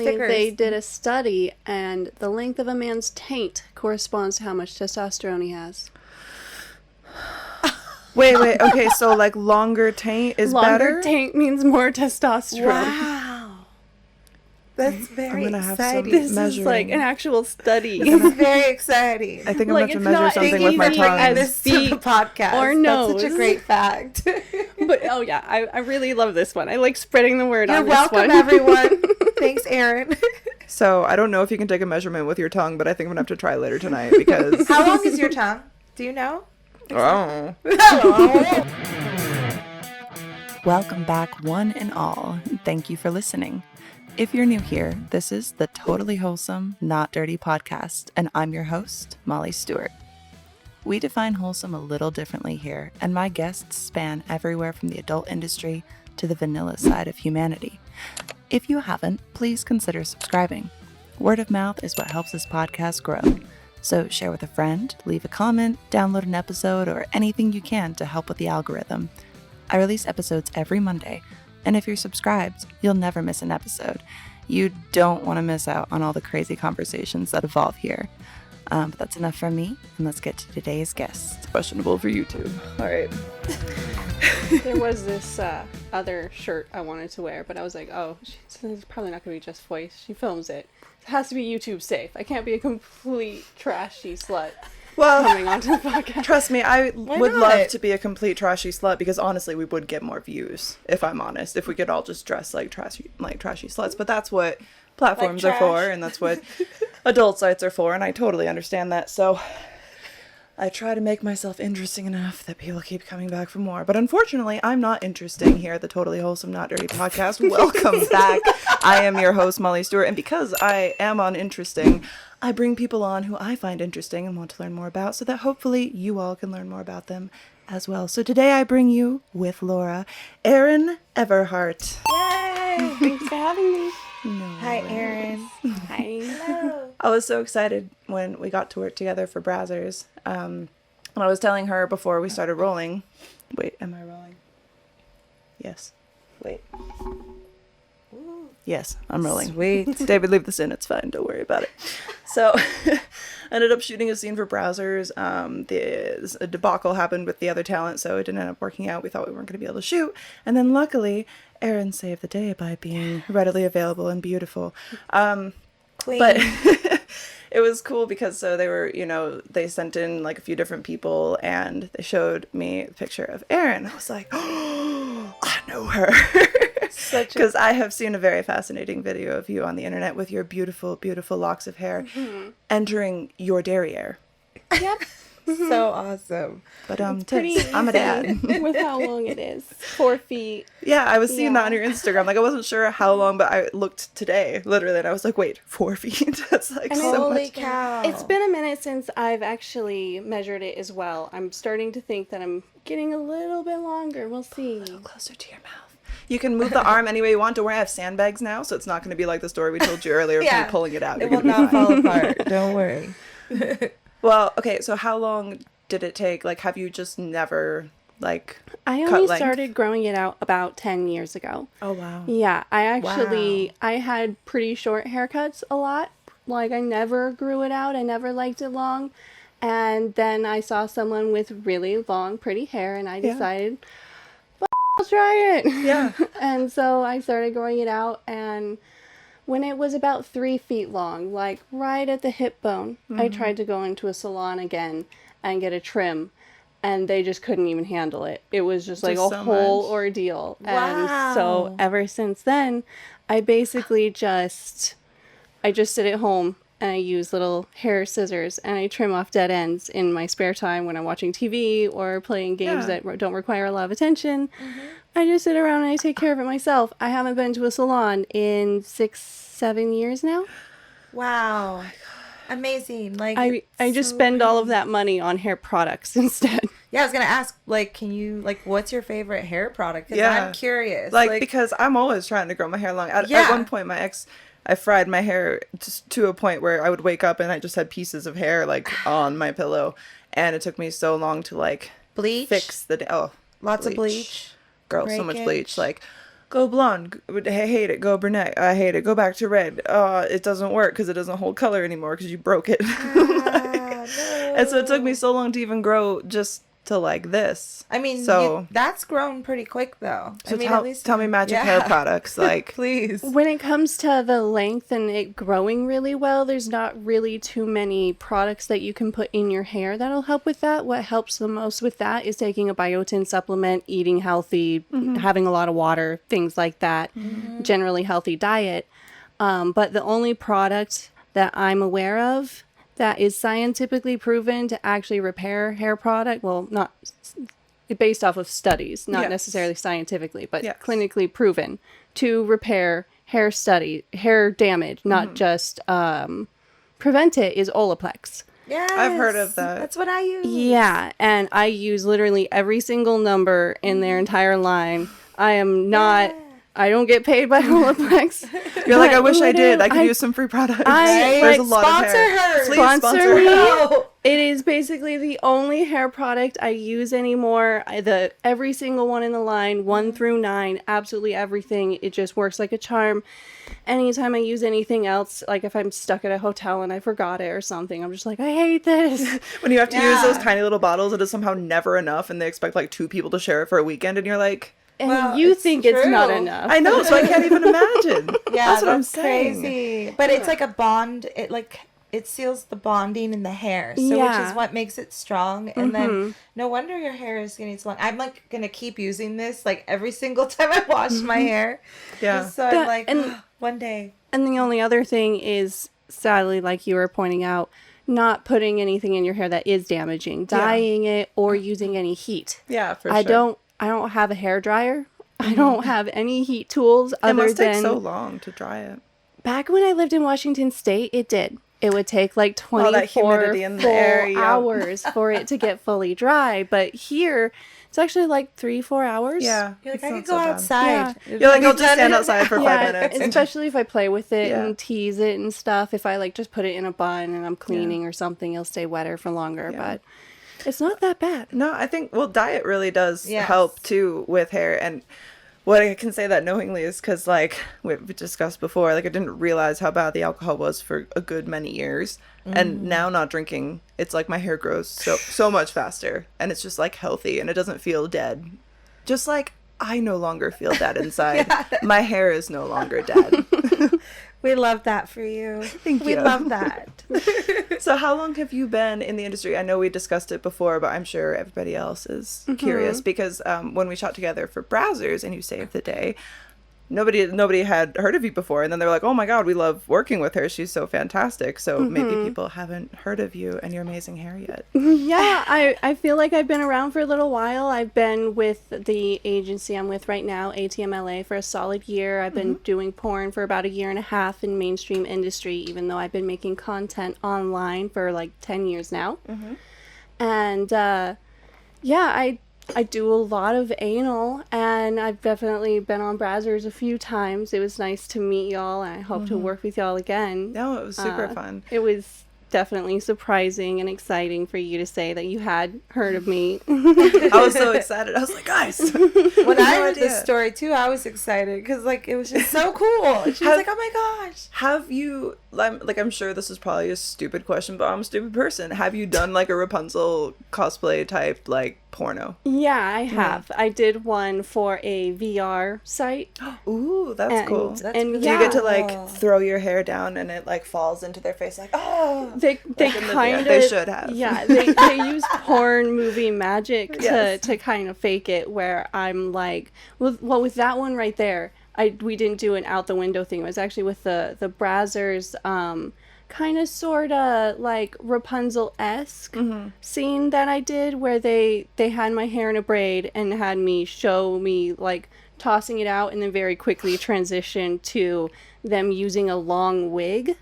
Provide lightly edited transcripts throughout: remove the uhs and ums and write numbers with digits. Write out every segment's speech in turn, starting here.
apparently they did a study, and the length of a man's taint corresponds to how much testosterone he has. Wait. Okay, so like longer taint is better? Longer taint means more testosterone. Wow. That's very exciting. This is like an actual study. It's very exciting. I think I'm going to have to measure something with my tongue. As this to the podcast. Or nose. That's such a great fact. But oh yeah, I really love this one. I like spreading the word on this You're welcome, one. everyone. Thanks, Erin. So I don't know if you can take a measurement with your tongue, but I think I'm going to have to try later tonight because... How long is your tongue? Do you know? Oh. Welcome back, one and all. Thank you for listening. If you're new here, this is the Totally Wholesome, Not Dirty podcast, and I'm your host, Molly Stewart. We define wholesome a little differently here, and my guests span everywhere from the adult industry to the vanilla side of humanity. If you haven't, please consider subscribing. Word of mouth is what helps this podcast grow. So share with a friend, leave a comment, download an episode, or anything you can to help with the algorithm. I release episodes every Monday, and if you're subscribed, you'll never miss an episode. You don't want to miss out on all the crazy conversations that evolve here. But that's enough from me, and let's get to today's guest. Questionable for YouTube. All right. There was this other shirt I wanted to wear, but I was like, oh, it's probably not going to be just voice. She films it. It has to be YouTube safe. I can't be a complete trashy slut coming onto the podcast. Trust me, I would love to be a complete trashy slut because honestly, we would get more views, if I'm honest, if we could all just dress like trashy sluts. But that's what platforms are for, and that's what adult sites are for, and I totally understand that. So I try to make myself interesting enough that people keep coming back for more. But unfortunately, I'm not interesting here at the Totally Wholesome, Not Dirty podcast. Welcome back. I am your host, Molly Stewart, and because I am uninteresting, I bring people on who I find interesting and want to learn more about so that hopefully you all can learn more about them as well. So today I bring you, with Laura, Erin Everheart. Yay! Thanks for having me. No Hi, worries. Erin. Hi. Hello. I was so excited when we got to work together for Brazzers. And I was telling her before we started rolling. Wait, am I rolling? Yes. Wait. Yes, I'm rolling. Sweet. David, leave this in. It's fine. Don't worry about it. So, I ended up shooting a scene for Brazzers. A debacle happened with the other talent, so it didn't end up working out. We thought we weren't going to be able to shoot. And then luckily, Erin saved the day by being readily available and beautiful. Queen. But it was cool because so they were, they sent in like a few different people and they showed me a picture of Erin. I was like, oh, I know her. Because I have seen a very fascinating video of you on the internet with your beautiful, beautiful locks of hair entering your derriere. Yep. So awesome. But tits, I'm a dad. With how long it is. 4 feet. Yeah, I was seeing that on your Instagram. Like, I wasn't sure how long, but I looked today, literally, and I was like, wait, 4 feet? That's like so Holy much. cow. It's been a minute since I've actually measured it as well. I'm starting to think that I'm getting a little bit longer. We'll see. A little closer to your mouth. You can move the arm any way you want. Don't worry, I have sandbags now, so it's not going to be like the story we told you earlier of you pulling it out. It will not fall apart. Don't worry. Well, okay, so how long did it take? Like, have you just never, like, I cut only length? started growing it out about 10 years ago. Oh, wow. Yeah, I had pretty short haircuts a lot. Like, I never grew it out. I never liked it long. And then I saw someone with really long, pretty hair, and I decided, I'll try it. Yeah. And so I started growing it out, and when it was about 3 feet long, like right at the hip bone, I tried to go into a salon again and get a trim, and they just couldn't even handle it. It was just like a whole ordeal. Wow. And so ever since then, I basically just sit at home and I use little hair scissors and I trim off dead ends in my spare time when I'm watching TV or playing games that don't require a lot of attention. I just sit around and I take care of it myself. I haven't been to a salon in 6-7 years now. Wow. Amazing. Like, I just spend all of that money on hair products instead. Yeah, I was going to ask, like, can you, like, what's your favorite hair product? Because I'm curious. Like, because I'm always trying to grow my hair long. At one point, I fried my hair just to a point where I would wake up and I just had pieces of hair, like, on my pillow. And it took me so long to, like, bleach? fix the... Oh, Lots of bleach? Girl, so much bleach. Like, go blonde. I hate it. Go brunette. I hate it. Go back to red. It doesn't work because it doesn't hold color anymore because you broke it. No. And so it took me so long to even grow just to like this. I mean, so that's grown pretty quick though. So I mean, tell me magic hair products, like please. When it comes to the length and it growing really well, there's not really too many products that you can put in your hair that'll help with that. What helps the most with that is taking a biotin supplement, eating healthy, having a lot of water, things like that. Generally healthy diet. But the only product that I'm aware of that is scientifically proven to actually repair hair product, well, not based off of studies, not necessarily scientifically, but clinically proven to repair hair damage, not just prevent it, is Olaplex. Yeah, I've heard of that. That's what I use. Yeah, and I use literally every single number in their entire line. I am not... I don't get paid by Olaplex. You're like, I wish I did. I could use some free products. There's a lot of hair. Her. Please Sponsor me. her. It is basically the only hair product I use anymore. Every single one in the line, 1 through 9, absolutely everything. It just works like a charm. Anytime I use anything else, like if I'm stuck at a hotel and I forgot it or something, I'm just like, I hate this. When you have to use those tiny little bottles, it is somehow never enough, and they expect like 2 people to share it for a weekend, and you're like... And you think it's not enough. I know, so I can't even imagine. Yeah, that's what I'm saying. Crazy. But it's like a bond. It seals the bonding in the hair, so which is what makes it strong. And then no wonder your hair is getting so long. I'm like gonna keep using this like every single time I wash my hair. Yeah. So I'm like, one day. And the only other thing is, sadly, like you were pointing out, not putting anything in your hair that is damaging, dyeing it, or using any heat. Yeah, for sure. I don't have a hair dryer. I don't have any heat tools other than... It must take so long to dry it. Back when I lived in Washington State, it did. It would take like 24 full hours for it to get fully dry. But here, it's actually like 3-4 hours. Yeah. You're like, I could go outside. Yeah. You're like, I'll just stand outside for 5 minutes. Especially if I play with it and tease it and stuff. If I like just put it in a bun and I'm cleaning or something, it'll stay wetter for longer. But it's not that bad. No, I think, diet really does help too with hair. And what I can say that knowingly is because, like we've discussed before, like I didn't realize how bad the alcohol was for a good many years. And now not drinking, it's like my hair grows so much faster. And it's just like healthy and it doesn't feel dead. Just like I no longer feel dead inside. My hair is no longer dead. We love that for you. Thank you. We love that. So how long have you been in the industry? I know we discussed it before, but I'm sure everybody else is curious because when we shot together for Browsers and you saved the day, nobody had heard of you before. And then they're like, oh my God, we love working with her. She's so fantastic. So maybe people haven't heard of you and your amazing hair yet. Yeah, I feel like I've been around for a little while. I've been with the agency I'm with right now, ATMLA, for a solid year. I've been doing porn for about 1.5 years in mainstream industry, even though I've been making content online for like 10 years now. And I do a lot of anal, and I've definitely been on Brazzers a few times. It was nice to meet y'all, and I hope to work with y'all again. No, it was super fun. It was definitely surprising and exciting for you to say that you had heard of me. I was so excited. I was like, guys. When I heard this story too, I was excited because like it was just so cool. She was like, oh my gosh. Have you, like, I'm sure this is probably a stupid question, but I'm a stupid person. Have you done like a Rapunzel cosplay type like porno? Yeah, I have. I did one for a VR site. Ooh, that's cool. And do you get to like throw your hair down and it like falls into their face like, oh? They kind of, they should have. Yeah, they use porn movie magic to kind of fake it, where I'm like, with that one right there, we didn't do an out the window thing. It was actually with the Brazzers kind of sort of like Rapunzel-esque scene that I did, where they had my hair in a braid and had me show me like tossing it out and then very quickly transition to them using a long wig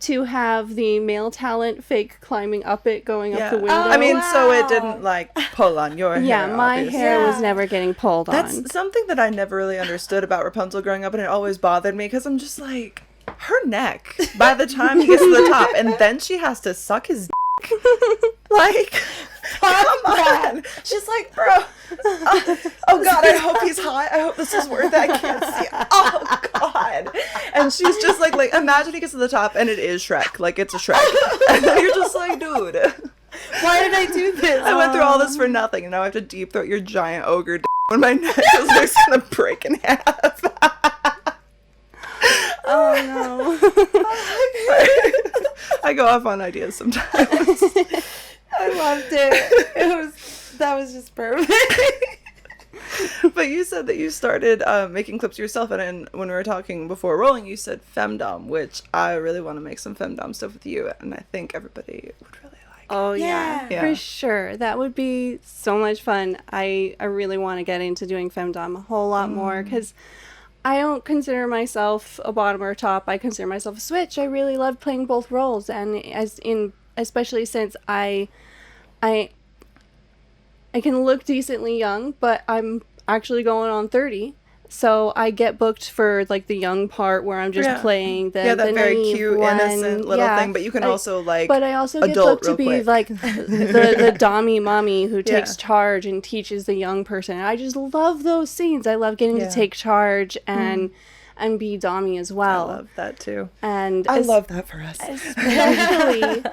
to have the male talent fake climbing up it, going up the window. I mean, so it didn't like pull on your hair. Yeah, my obviously. hair was never getting pulled on. That's something that I never really understood about Rapunzel growing up, and it always bothered me because I'm just like, her neck by the time he gets to the top, and then she has to suck his dick. Like, Come on. She's like, bro. Oh God, I hope he's hot. I hope this is worth it. I can't see. Oh God. And she's just like imagine he gets to the top and it is Shrek. Like it's a Shrek. And then you're just like, dude. Why did I do this? I went through all this for nothing, and now I have to deep throat your giant ogre when my neck is like gonna break in half. Oh no. I go off on ideas sometimes. I loved it. That was just perfect. But you said that you started making clips yourself, and when we were talking before rolling, you said femdom, which I really want to make some femdom stuff with you, and I think everybody would really like. Oh yeah, Yeah. for sure. That would be so much fun. I really want to get into doing femdom a whole lot more because I don't consider myself a bottom or a top. I consider myself a switch. I really love playing both roles, and especially since I can look decently young, but I'm actually going on 30. So I get booked for like the young part where I'm just playing the that very naive cute, one. innocent little thing. But you can also like. But I also get adult booked to real be quick. like the dommy mommy who takes Yeah. charge and teaches the young person. I just love those scenes. I love getting Yeah. to take charge and be dommy as I well. love that too. And I love that for us. especially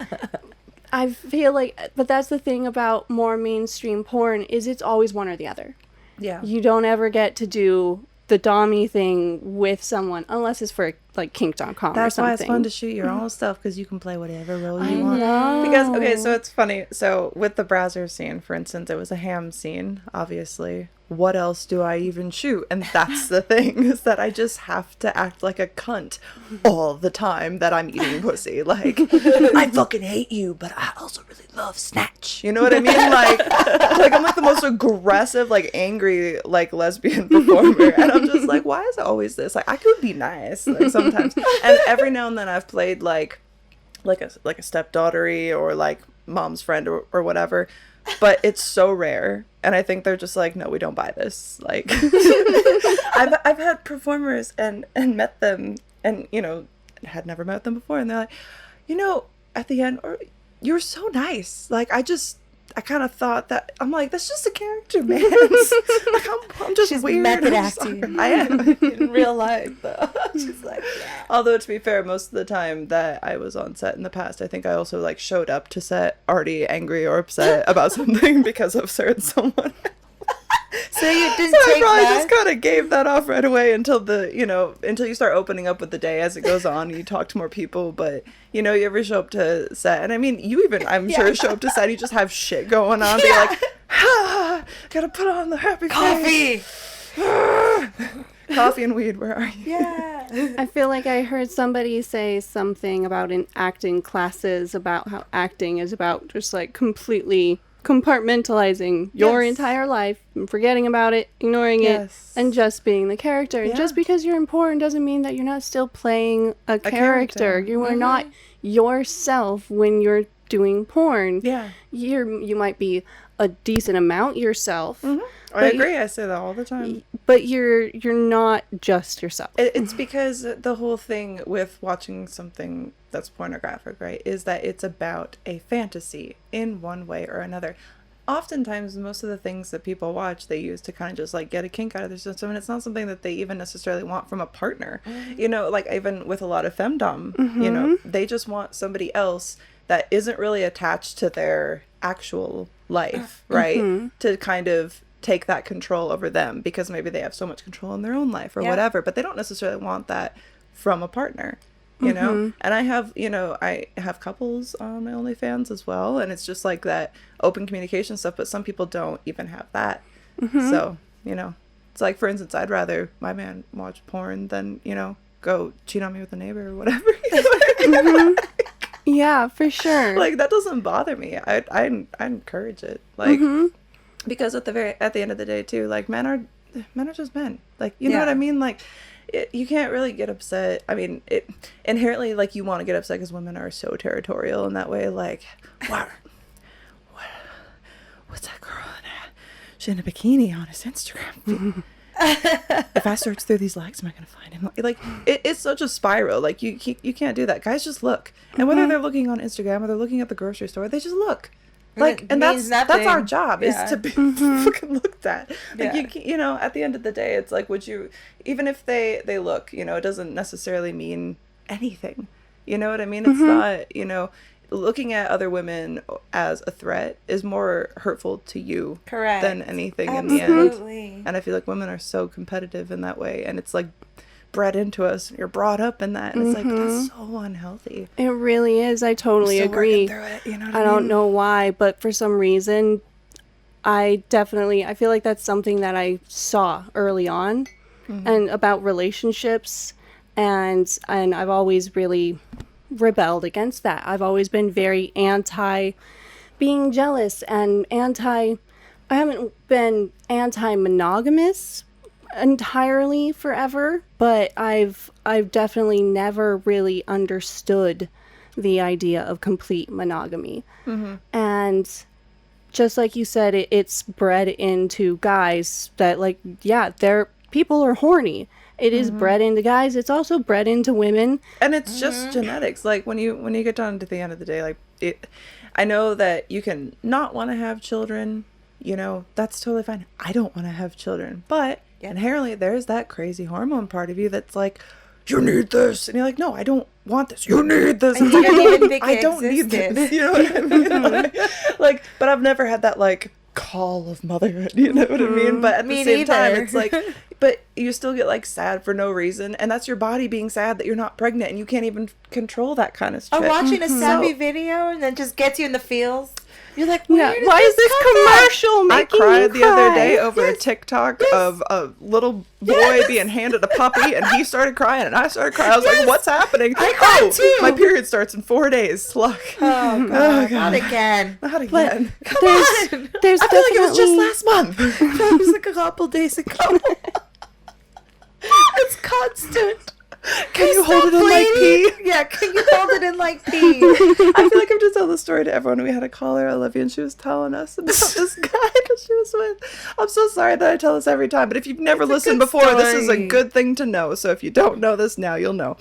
I feel like, but that's the thing about more mainstream porn is it's always one or the other. Yeah. You don't ever get to do the dommy thing with someone unless it's for like kink.com or That's something. why it's fun to shoot your own stuff, because you can play whatever role you I want. know. Because, okay, so it's funny. So with the browser scene, for instance, it was a ham scene, obviously. What else do I even shoot? And that's the thing, is that I just have to act like a cunt all the time that I'm eating pussy. Like, I fucking hate you, but I also really love snatch. You know what I mean? Like I'm like the most aggressive, like angry, like lesbian performer. And I'm just like, why is it always this? Like, I could be nice, like sometimes. And every now and then I've played like a stepdaughter-y or like mom's friend or whatever, but it's so rare, and I think they're just like, no, we don't buy this. Like I've had performers and met them, and had never met them before, and they're like, at the end, or you're so nice. Like I kind of thought that, I'm like, that's just a character, man. Like I'm just She's weird. method I'm acting. sorry. I am in real life, though. She's like, yeah. Although, to be fair, most of the time that I was on set in the past, I think I also like showed up to set already angry or upset about something because I've served someone. So you didn't So I take probably that? just kind of gave that off right away until until you start opening up with the day as it goes on. You talk to more people, but you ever show up to set, and I mean, you even, I'm sure, show up to set, you just have shit going on. Be like, gotta put on the happy face. Coffee and weed, where are you? Yeah. I feel like I heard somebody say something about in acting classes about how acting is about just like completely compartmentalizing your Yes. entire life and forgetting about it, ignoring Yes. it, and just being the character. And Yeah. just because you're important doesn't mean that you're not still playing a character. You are not yourself when you're doing porn. Yeah. You might be a decent amount yourself. I agree. I say that all the time. But you're not just yourself. It's because the whole thing with watching something that's pornographic, right, is that it's about a fantasy in one way or another. Oftentimes, most of the things that people watch, they use to kind of just like get a kink out of their system, and it's not something that they even necessarily want from a partner. Like even with a lot of femdom, they just want somebody else that isn't really attached to their actual life, right? To kind of take that control over them, because maybe they have so much control in their own life or whatever, but they don't necessarily want that from a partner, you know? And I have couples on my OnlyFans as well, and it's just like that open communication stuff, but some people don't even have that. So, it's like, for instance, I'd rather my man watch porn than, go cheat on me with a neighbor or whatever. You know what I mean? Yeah, for sure. Like, that doesn't bother me. I encourage it. Like, because at the end of the day too, like, men are just men. Like, you know what I mean? Like, you can't really get upset. I mean, it inherently, like, you want to get upset because women are so territorial in that way. Like, what's that girl in a bikini on his Instagram? If I search through these likes, am I gonna find him? Like, it's such a spiral. Like, you can't do that. Guys just look, and whether they're looking on Instagram or they're looking at the grocery store, they just look. Like, and that's our job is to be fucking looked at. Like, you know, at the end of the day, it's like, would you, even if they look, you know, it doesn't necessarily mean anything. You know what I mean? It's not, you know, looking at other women as a threat is more hurtful to you than anything in the end. And I feel like women are so competitive in that way, and it's like bred into us. You're brought up in that, and it's like, that's so unhealthy. It really is. I totally agree. It, you know what I don't know why, but for some reason, I feel like that's something that I saw early on, and about relationships, and I've always really rebelled against that. I've always been very anti being jealous and I haven't been anti-monogamous entirely forever, but I've definitely never really understood the idea of complete monogamy. And just like you said, it's bred into guys that, like, yeah, people are horny. It is bred into guys. It's also bred into women. And it's just genetics. Like, when you get down to the end of the day, like, I know that you can not want to have children, you know, that's totally fine. I don't want to have children. But inherently, there's that crazy hormone part of you that's like, you need this. And you're like, no, I don't want this. You need this. And you don't even think I don't need this. You know what I mean? Like, but I've never had that, like, call of motherhood. You know what I mean? But at the same time, it's like, but you still get, like, sad for no reason. And that's your body being sad that you're not pregnant and you can't even control that kind of shit. Or watching a sappy video and then just gets you in the feels. You're like, why is this commercial making I cried you the other cry? day over a TikTok of a little boy being handed a puppy, and he started crying and I started crying. I was like, what's happening? I cried too. My period starts in 4 days. Look. Oh, God. Not again. Not again. Come on. I feel like it was just last month. That was like a couple days ago. It's constant. Can you hold it in like pee? Yeah, can you hold it in like pee? I feel like I've just told the story to everyone. We had a caller, Olivia, and she was telling us about this guy that she was with. I'm so sorry that I tell this every time, but if you've never listened before, this is a good thing to know. So if you don't know this now, you'll know.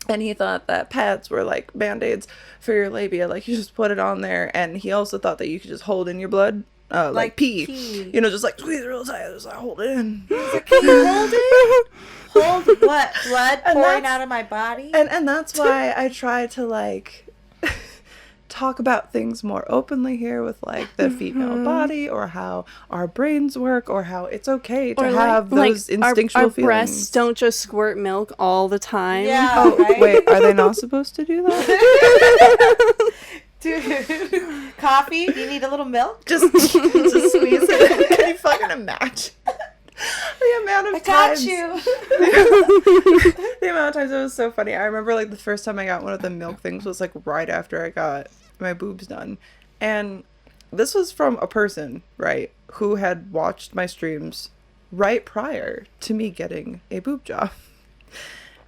And he thought that pads were like Band-Aids for your labia. Like, you just put it on there. And he also thought that you could just hold in your blood. Like pee. You know, just like squeeze it real tight. Just like hold it in. Like, can you hold it? Hold what? Blood pouring out of my body? And that's why I try to, like, talk about things more openly here with, like, the female body, or how our brains work, or how it's okay to have those instinctual our feelings. Breasts don't just squirt milk all the time. Yeah. Oh, right? wait, are they not supposed to do that? Dude, coffee? You need a little milk? Just squeeze it. Can you fucking imagine? The amount of times. The amount of times it was so funny. I remember, like, the first time I got one of the milk things was, like, right after I got my boobs done. And this was from a person, right, who had watched my streams right prior to me getting a boob job.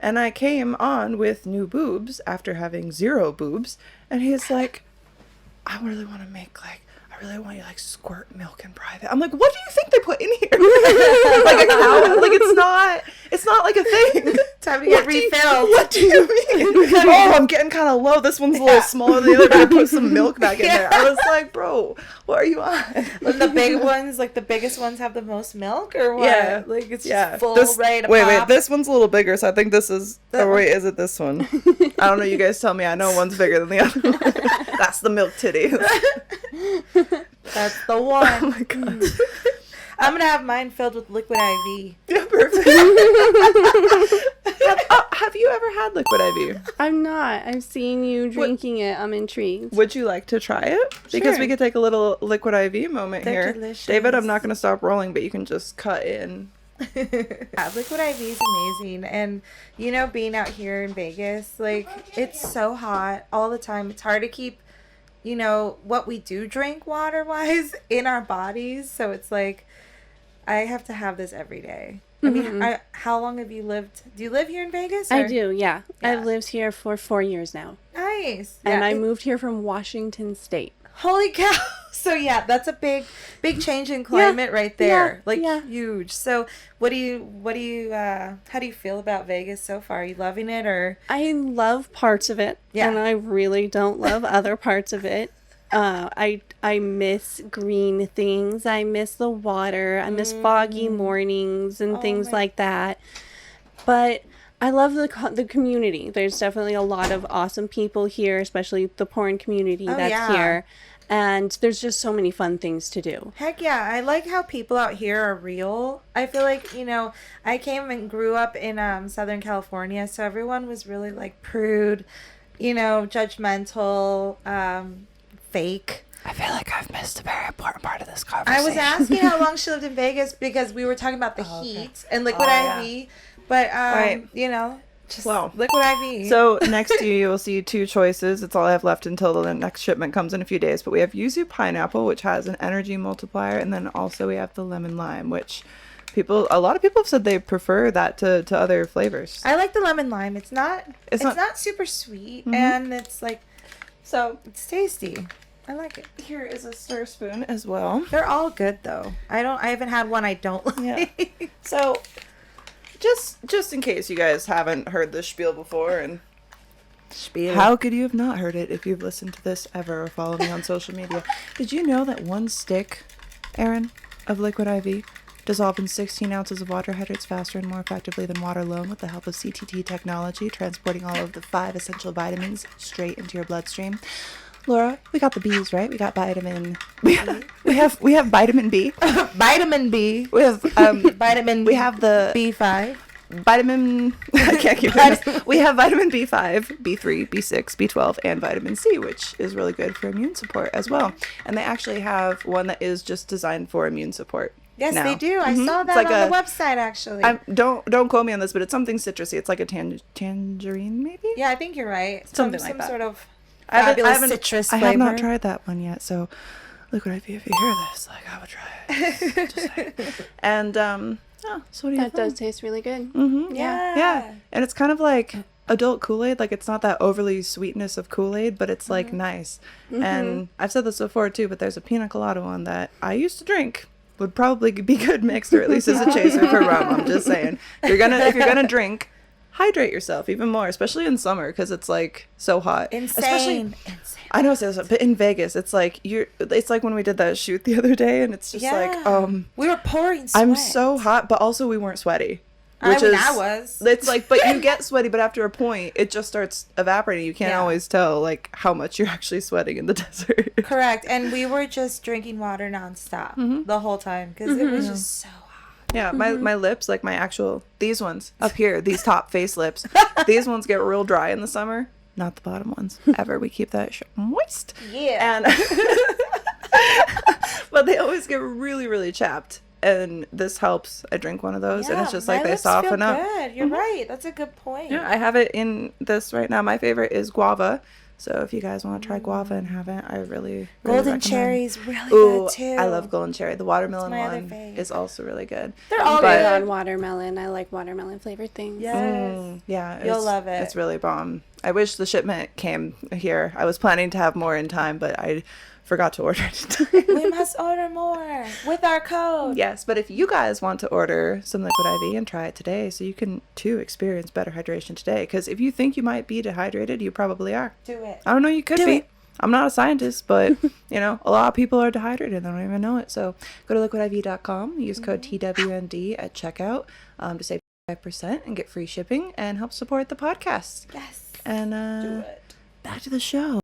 And I came on with new boobs after having 0 boobs. And he's like, I really want to make, like, I really want you to, like, squirt milk in private. I'm like, what do you think they put in here? Like a cow? Like, it's not like a thing. Time to get refilled. What do you mean? Oh, I'm getting kind of low. This one's a little smaller than the other. Better put some milk back in there. I was like, bro, what are you on? When the big ones, like the biggest ones, have the most milk, or what? Yeah. Like, it's just full, This, ready to wait, pop. this one's a little bigger, so I think this is... Or wait, is it this one? I don't know. You guys tell me. I know one's bigger than the other one. That's the milk titty. That's the one. Oh my god. I'm gonna have mine filled with liquid IV. Yeah, perfect. Have you ever had liquid IV? I'm not. I've seen you drinking it. I'm intrigued. Would you like to try it? Because Sure. we could take a little liquid IV moment They're here. delicious. David, I'm not going to stop rolling, but you can just cut in. Yeah, liquid IV is amazing. And, you know, being out here in Vegas, like, it's so hot all the time. It's hard to keep, you know, what we do drink water-wise in our bodies. So it's like, I have to have this every day. I mean, how long have you lived? Do you live here in Vegas? I or- do, yeah. Yeah. I've lived here for 4 years now. Nice. And Yeah, I moved here from Washington State. Holy cow. So yeah, that's a big change in climate right there. Yeah, Like yeah. huge. So how do you feel about Vegas so far? Are you loving it, or? I love parts of it, Yeah. and I really don't love other parts of it. I I miss green things. I miss the water. I miss foggy mornings and things like that. But I love the community. There's definitely a lot of awesome people here, especially the porn community that's here. And there's just so many fun things to do. Heck yeah. I like how people out here are real. I feel like, you know, I came and grew up in Southern California, so everyone was really like prude, you know, judgmental, fake. I feel like I've missed a very important part of this conversation. I was asking how long she lived in Vegas because we were talking about the heat and Liquid IV. But, you know, just Liquid IV. So next to you, you'll see 2 choices. It's all I have left until the next shipment comes in a few days. But we have yuzu pineapple, which has an energy multiplier. And then also we have the lemon lime, which a lot of people have said they prefer that to other flavors. I like the lemon lime. It's not super sweet. And it's like, so it's tasty. I like it. Here is a stir spoon as well. They're all good though. I haven't had one I don't like. Yeah. So just in case you guys haven't heard this spiel before, and how could you have not heard it if you've listened to this ever or follow me on social media? Did you know that 1 stick, Erin, of Liquid IV dissolved in 16 ounces of water hydrates faster and more effectively than water alone with the help of CTT technology, transporting all of the 5 essential vitamins straight into your bloodstream? Laura, we got the B's, right? We got vitamin. We have vitamin B. Vitamin B. We have vitamin. We have the B5. Vitamin. I can't keep it. We have vitamin B5, B3, B6, B12, and vitamin C, which is really good for immune support as well. And they actually have one that is just designed for immune support. Yes, now. they do. I saw that like on the website, actually. Don't quote me on this, but it's something citrusy. It's like a tangerine, maybe. Yeah, I think you're right. Something like some that. sort of I fabulous citrus flavor. I have not tried that one yet, so Liquid IV, if you hear this, like, I would try it. Just saying. And so what do you think? That does taste really good. Mm-hmm. Yeah. And it's kind of like adult Kool-Aid. Like, it's not that overly sweetness of Kool-Aid, but it's like nice. And I've said this before too, but there's a pina colada one that I used to drink. Would probably be good mixed, or at least as a chaser for rum. I'm just saying, if you're gonna drink, hydrate yourself even more, especially in summer because it's like so hot. Insane. I know, but in Vegas, it's like it's like when we did that shoot the other day, and it's just like we were pouring sweat. I'm so hot, but also we weren't sweaty. I was. It's like, but you get sweaty, but after a point, it just starts evaporating. You can't always tell like how much you're actually sweating in the desert. Correct, and we were just drinking water nonstop the whole time because it was just so hot. Yeah, my lips, like my actual, these ones up here, these top face lips, these ones get real dry in the summer. Not the bottom ones ever. We keep that moist. Yeah. And but they always get really, really chapped. And this helps. I drink one of those, and it's just like they soften up. Good. You're right. That's a good point. Yeah, I have it in this right now. My favorite is guava. So if you guys want to try guava and haven't, I really golden recommend. Cherry's really good too. I love golden cherry. The watermelon my one other fave. is also really good. They're all good on watermelon. I like watermelon flavored things. Yes. Yeah, you'll love it. It's really bomb. I wish the shipment came here. I was planning to have more in time, but I forgot to order it in time. We must order more with our code. Yes, but if you guys want to order some Liquid IV and try it today, so you can too experience better hydration today, because if you think you might be dehydrated, you probably are. Do it. I don't know, you could Do be. it. I'm not a scientist, but you know, a lot of people are dehydrated. They don't even know it. So go to liquidiv.com, use code TWND at checkout to save 5% and get free shipping and help support the podcast. Yes. And do it. Back to the show.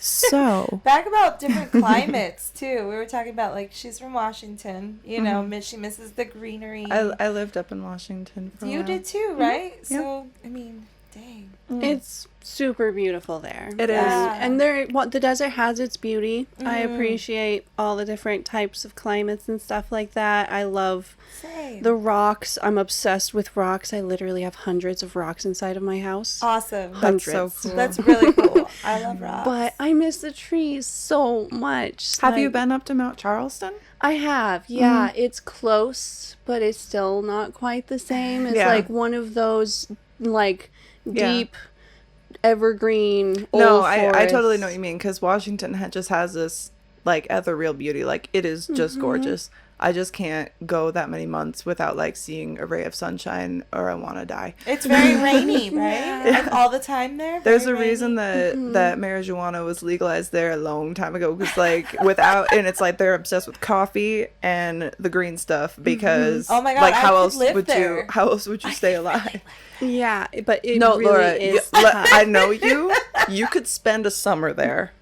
So back about different climates too. We were talking about like she's from Washington, you know, she misses the greenery. I lived up in Washington for a while. You did too, right? So I mean, dang. It's super beautiful there. It is. And the desert has its beauty. I appreciate all the different types of climates and stuff like that. I love the rocks. I'm obsessed with rocks. I literally have hundreds of rocks inside of my house. Awesome. Hundreds. That's so cool. That's really cool. I love rocks. But I miss the trees so much. Have you been up to Mount Charleston? I have, yeah. It's close, but it's still not quite the same. It's like one of those like deep evergreen old I totally know what you mean, because Washington just has this like ethereal beauty. Like, it is just gorgeous. I just can't go that many months without like seeing a ray of sunshine or I want to die. It's very rainy, right? Like all the time there. There's a reason that marijuana was legalized there a long time ago, because like and it's like they're obsessed with coffee and the green stuff, because oh my God, like how I else could live would there. how else would you stay alive? Yeah, but it No, really Laura, is. I know you could spend a summer there.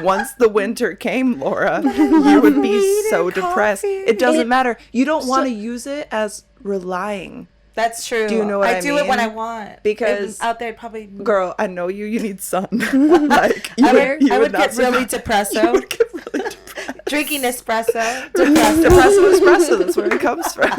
Once the winter came, Laura, you would be so depressed. It doesn't matter. You don't want to use it as relying. That's true. Do you know what I do mean? it when I want. Because out there, probably. Girl, I know you need sun. Like I would not get really survive. depresso. You would get really depressed. Drinking espresso. Espresso, that's where it comes from.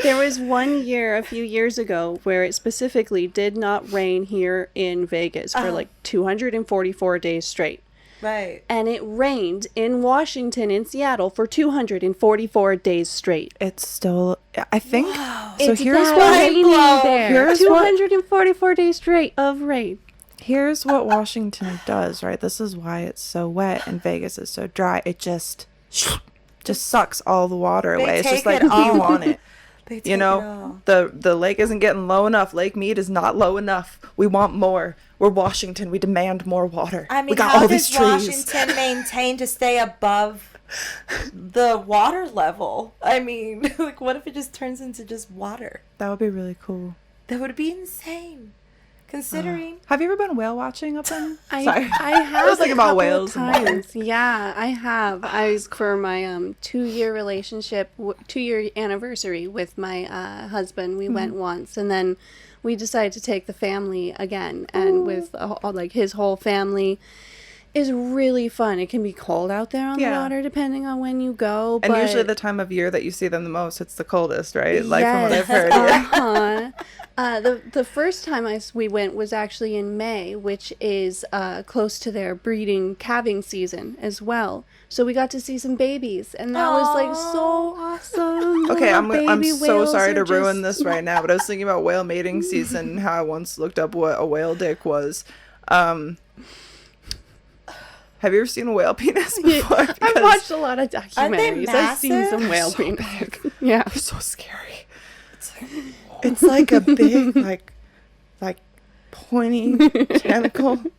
There was one year, a few years ago, where it specifically did not rain here in Vegas for like 244 days straight. Right. And it rained in Washington and Seattle for 244 days straight. It's still, I think. Wow. So It's here's that what rainy there. Here's what- 244 days straight of rain. Here's what Washington does, right? This is why it's so wet and Vegas is so dry. It just sucks all the water They away. It's just take like it we all. want it. They take You it know, all. the lake isn't getting low enough. Lake Mead is not low enough. We want more. We're Washington. We demand more water. I mean, we got how all does these trees. Washington maintain to stay above the water level? I mean, like, what if it just turns into just water? That would be really cool. That would be insane. Considering. Have you ever been whale watching up in? I Sorry. have. I was thinking a about couple whales of and water. times. Yeah, I have. I was for my 2-year relationship, 2-year anniversary with my husband. We went once, and then we decided to take the family again, and with like his whole family. Is really fun. It can be cold out there on the water depending on when you go. And but usually the time of year that you see them the most, it's the coldest, right? Like from what I've yes, heard. Yeah. the first time we went was actually in May, which is close to their breeding calving season as well. So we got to see some babies, and that was like so awesome. Okay, I'm Baby so whales sorry are to ruin just- this right now, but I was thinking about whale mating season, how I once looked up what a whale dick was. Have you ever seen a whale penis before? I've watched a lot of Aren't they documentaries. I've seen massive? some whale So penis. big. Yeah. They're so scary. It's like a big, like pointy tentacle. And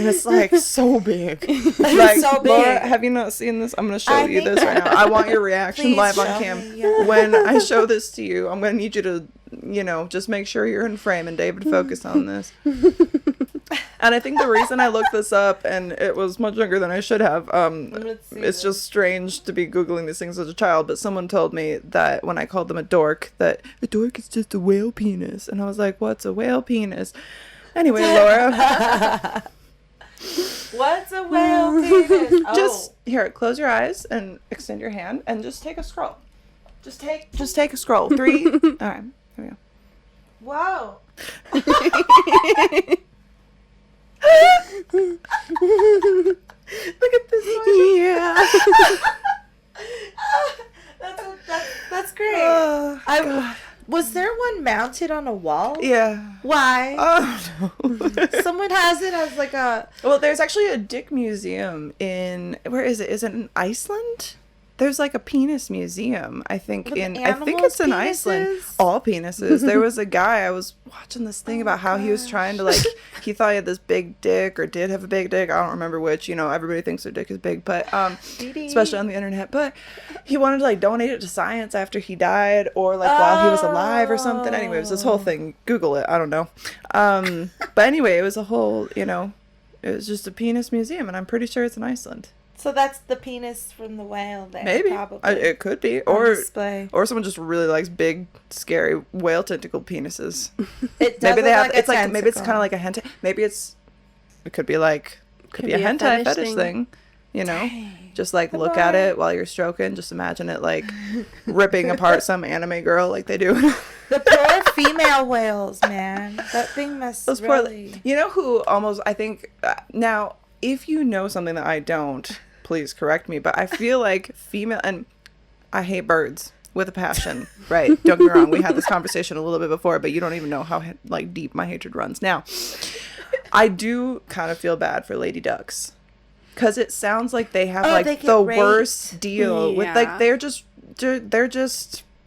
it's like so big. Like, so big. Laura, have you not seen this? I'm going to show I you think- this right now. I want your reaction Please live on show cam. me, yeah. When I show this to you, I'm going to need you to, just make sure you're in frame and David focus on this. And I think the reason I looked this up, and it was much younger than I should have, Let's see it's this. just strange to be Googling these things as a child, but someone told me that when I called them a dork, that a dork is just a whale penis. And I was like, what's a whale penis? Anyway, Laura, What's a whale penis? Oh. just, here, close your eyes and extend your hand and just take a scroll. Just take a scroll. 3. All right, here we go. Wow. Look at this one. Yeah. That's great. Oh, God. Was there one mounted on a wall? Yeah. Why? Oh, no. Someone has it as like a. Well, there's actually a dick museum in, where is it? Is it in Iceland? There's like a penis museum, I think, With I think animals' it's in Iceland. penises? All penises. There was a guy, I was watching this thing about how he was trying to, like, he thought he had this big dick, or did have a big dick. I don't remember which. Everybody thinks their dick is big, but, especially on the internet. But he wanted to, like, donate it to science after he died, or, like, while he was alive or something. Anyway, it was this whole thing. Google it. I don't know. But anyway, it was a whole, it was just a penis museum, and I'm pretty sure it's in Iceland. So that's the penis from the whale there. Maybe. Probably. It could be. On Or display. someone just really likes big, scary whale tentacle penises. It does Maybe they look have, like a it's like, maybe it's tentacle. kind of like a hentai. Maybe it could be like, could be a be a hentai fetish fetish thing. Dang. Just like look at it while you're stroking. Just imagine it like ripping apart some anime girl like they do. The poor female whales, man. That thing must Those poor, really. you know who almost, I think, now, if you know something that I don't, please correct me, but I feel like female, and I hate birds with a passion, right? Don't get me wrong, we had this conversation a little bit before, but you don't even know how like deep my hatred runs. Now, I do kind of feel bad for lady ducks, because it sounds like they have they like get the raped. worst deal with like Yeah.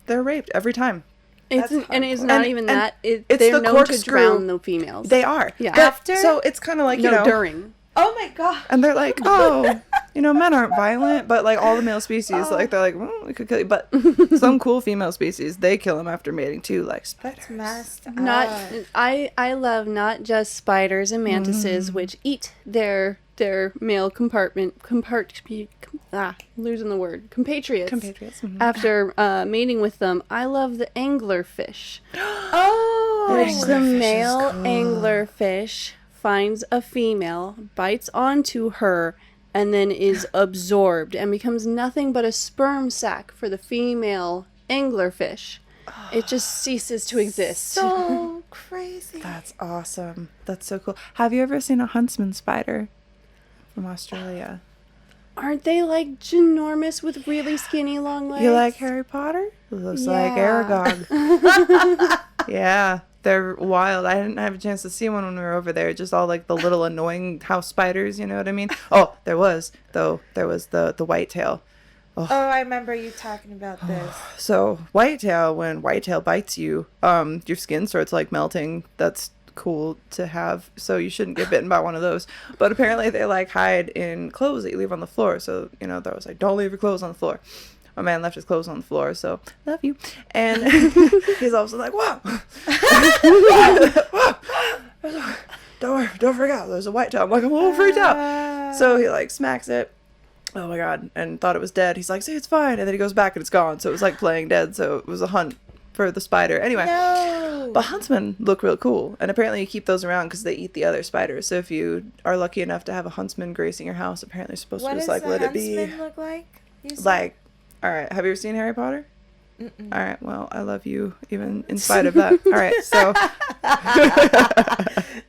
they're raped every time. It's That's and it's hardcore. not And- even and that. it's They're the known to corkscrew. drown the females. They are. Yeah. But- After? So it's kind of like, no, you know, during. Oh my god. and they're like, oh, you know, men aren't violent, but like all the male species, like they're like, we could kill you. But some cool female species, they kill them after mating too, like spiders. That's messed up. Not I love not just spiders and mantises, which eat their male losing the word compatriots. Mhm. After mating with them. I love the anglerfish, Oh. which the Anglerfish is male cool. anglerfish finds a female, bites onto her, and then is absorbed and becomes nothing but a sperm sac for the female anglerfish. It just ceases to exist. So crazy. That's awesome. That's so cool. Have you ever seen a huntsman spider from Australia? Aren't they like ginormous with really skinny long legs? You like Harry Potter? It looks like Yeah. Aragog. Yeah, they're wild. I didn't have a chance to see one when we were over there. Just all like the little annoying house spiders, you know what I mean? Oh, there was the whitetail. Oh, I remember you talking about this. So whitetail, when whitetail bites you, your skin starts like melting. That's cool to have. So you shouldn't get bitten by one of those. But apparently they like hide in clothes that you leave on the floor. So, you know, there was like, don't leave your clothes on the floor. My man left his clothes on the floor, so love you. And he's also like, whoa. Whoa. Don't freak out. There's a whitetail. I'm like, I'm a little freaked out. So he like smacks it. Oh my god. And thought it was dead. He's like, see, it's fine. And then he goes back and it's gone. So it was like playing dead. So it was a hunt for the spider. Anyway. No. But huntsmen look real cool. And apparently you keep those around because they eat the other spiders. So if you are lucky enough to have a huntsman gracing your house, apparently you're supposed What to does just like the let it be. huntsman look like? You said? Like, all right, have you ever seen Harry Potter? Mm-mm. All right, well, I love you even in spite of that. All right, so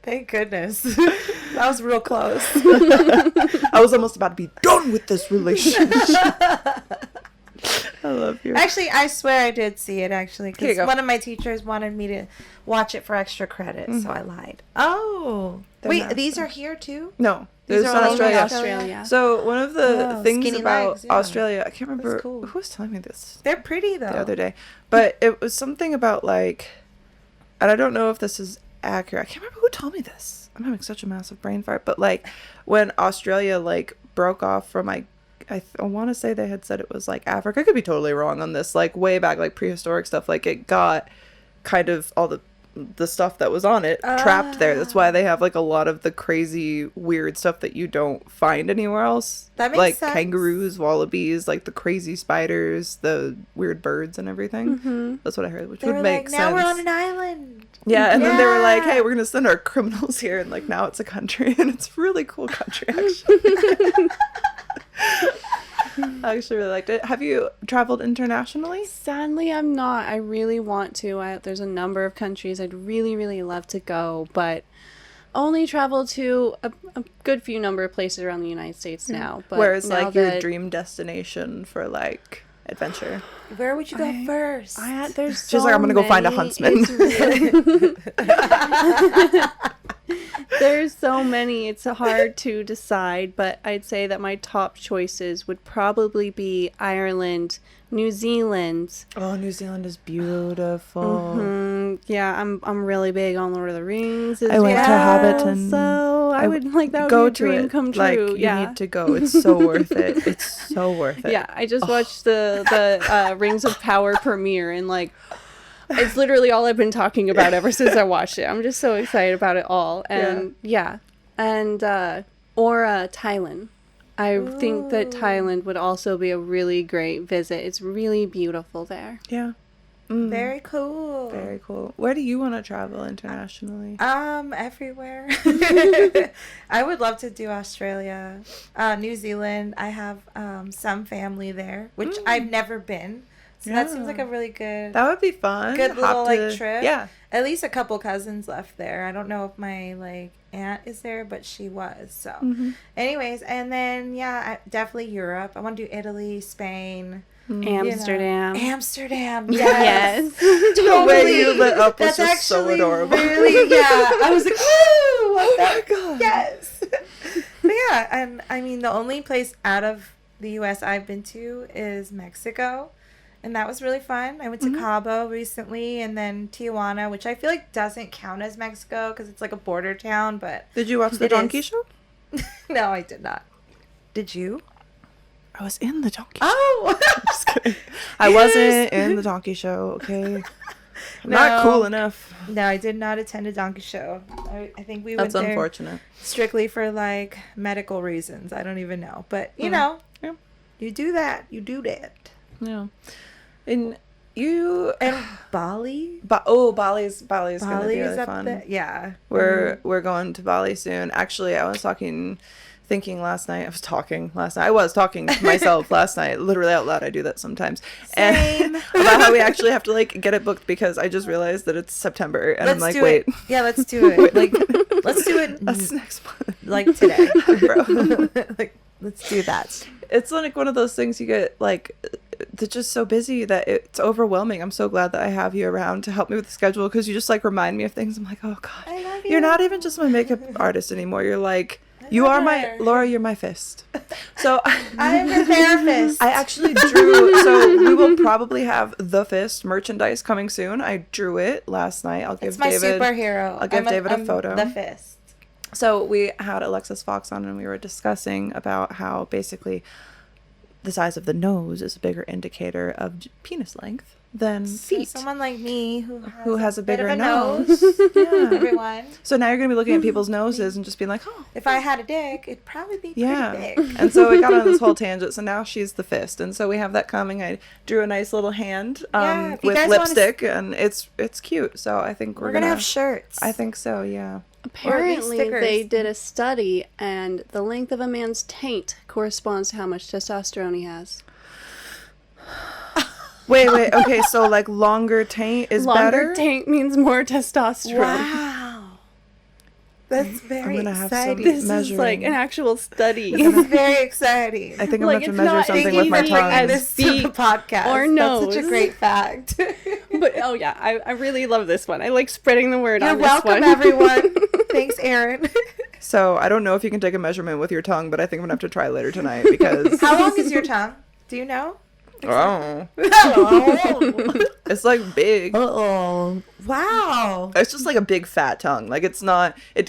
Thank goodness. That was real close. I was almost about to be done with this relationship. I love you. Actually, I swear I did see it, actually. Here you Because go. one of my teachers wanted me to watch it for extra credit, so I lied. Oh. They're Wait, not- these are here, too? No, These this is are all Australia. in Australia. So one of the Wow, things skinny about legs, yeah. Australia, I can't remember cool. who was telling me this They're pretty, though. the other day, but it was something about like, and I don't know if this is accurate. I can't remember who told me this. I'm having such a massive brain fart, but like when Australia like broke off from I want to say they had said it was like Africa. I could be totally wrong on this. Like way back, like prehistoric stuff. Like it got kind of all the stuff that was on it trapped there. That's why they have like a lot of the crazy weird stuff that you don't find anywhere else. That makes like sense. kangaroos, wallabies, like the crazy spiders, the weird birds and everything. That's what I heard, which They would were make like, sense. now we're on an island. Yeah, and then they were like, Yeah. hey, we're going to send our criminals here. And like now it's a country and it's a really cool country, actually. I actually really liked it. Have you traveled internationally? Sadly, I'm not. I really want to. There's a number of countries I'd really, really love to go, but only travel to a good few number of places around the United States now. But Where's now like your that- dream destination for like adventure? Where would you go first? There's She's like, I'm gonna go find a huntsman. There's so many. It's hard to decide, but I'd say that my top choices would probably be Ireland, New Zealand. Oh, New Zealand is beautiful. Yeah, I'm really big on Lord of the Rings. I went to Hobbiton. So I would like that would Go be a to dream it. come true. Like you yeah. need to go. It's so worth it. It's so worth it. Yeah, I just watched the Rings of Power premiere, and like it's literally all I've been talking about ever since I watched it. I'm just so excited about it all. And or Thailand. I think that Thailand would also be a really great visit. It's really beautiful there. Yeah. Very cool. Very cool. Where do you want to travel internationally? Everywhere. I would love to do Australia, New Zealand. I have some family there, which I've never been. So that seems like a really good, That would be fun. good little Have like trip. Yeah. At least a couple cousins left there. I don't know if my like aunt is there, but she was. So, anyways, and then definitely Europe. I want to do Italy, Spain. Amsterdam. Amsterdam. Yes. The way you lit up was That's just so actually adorable. really, yeah. I was like, woo! Oh my God. Yes. But yeah, and I mean, the only place out of the U.S. I've been to is Mexico. And that was really fun. I went to Cabo recently, and then Tijuana, which I feel like doesn't count as Mexico because it's like a border town. But Did you watch the donkey show? No, I did not. Did you? I was in the donkey show. Oh, Just kidding. I wasn't in the donkey show, okay? I'm not cool enough. No, I did not attend a donkey show. I think we went That's there unfortunate. strictly for like medical reasons. I don't even know. But, you know, you do that. You do that. Yeah. And you... And Bali? Bali's gonna be Bali is really up fun. there. Yeah. We're going to Bali soon. Actually, I was thinking last night. I was talking to myself last night, literally out loud. I do that sometimes. Same. And about how we actually have to like get it booked because I just realized that it's September and I'm like, wait. Yeah, let's do it. Like, let's do it That's next month. like today. Bro. Like, let's do that. It's like one of those things you get like, they're just so busy that it's overwhelming. I'm so glad that I have you around to help me with the schedule because you just like remind me of things. I'm like, oh God, I love you. You're not even just my makeup artist anymore. You're like, you are my, Laura, you're my fist. So I am your therapist. I actually drew, so we will probably have the fist merchandise coming soon. I drew it last night. I'll give It's my David, superhero. I'll give David a photo. The fist. So we had Alexis Fox on and we were discussing about how basically the size of the nose is a bigger indicator of penis length than feet. So someone like me who has a bit bigger of a nose. Yeah. Everyone. So now you're going to be looking at people's noses and just being like, oh. If I had a dick, it'd probably be pretty big. And so we got on this whole tangent. So now she's the fist. And so we have that coming. I drew a nice little hand with lipstick and it's cute. So I think we're going to have shirts. I think so, yeah. Apparently, they did a study, and the length of a man's taint corresponds to how much testosterone he has. Wait. Okay, so like longer taint is better? Longer taint means more testosterone. Wow. That's very exciting. This is like an actual study. It's very exciting. I think I'm Like, going to it's measure not something with my easy, tongue. like, this to the podcast. or nose. That's such a great fact. But oh yeah, I really love this one. I like spreading the word You're on this one. welcome, everyone. Thanks, Erin. So I don't know if you can take a measurement with your tongue, but I think I'm going to have to try later tonight because... How long is your tongue? Do you know? Oh. It's like big. Uh-oh. Wow. It's just like a big fat tongue. Like it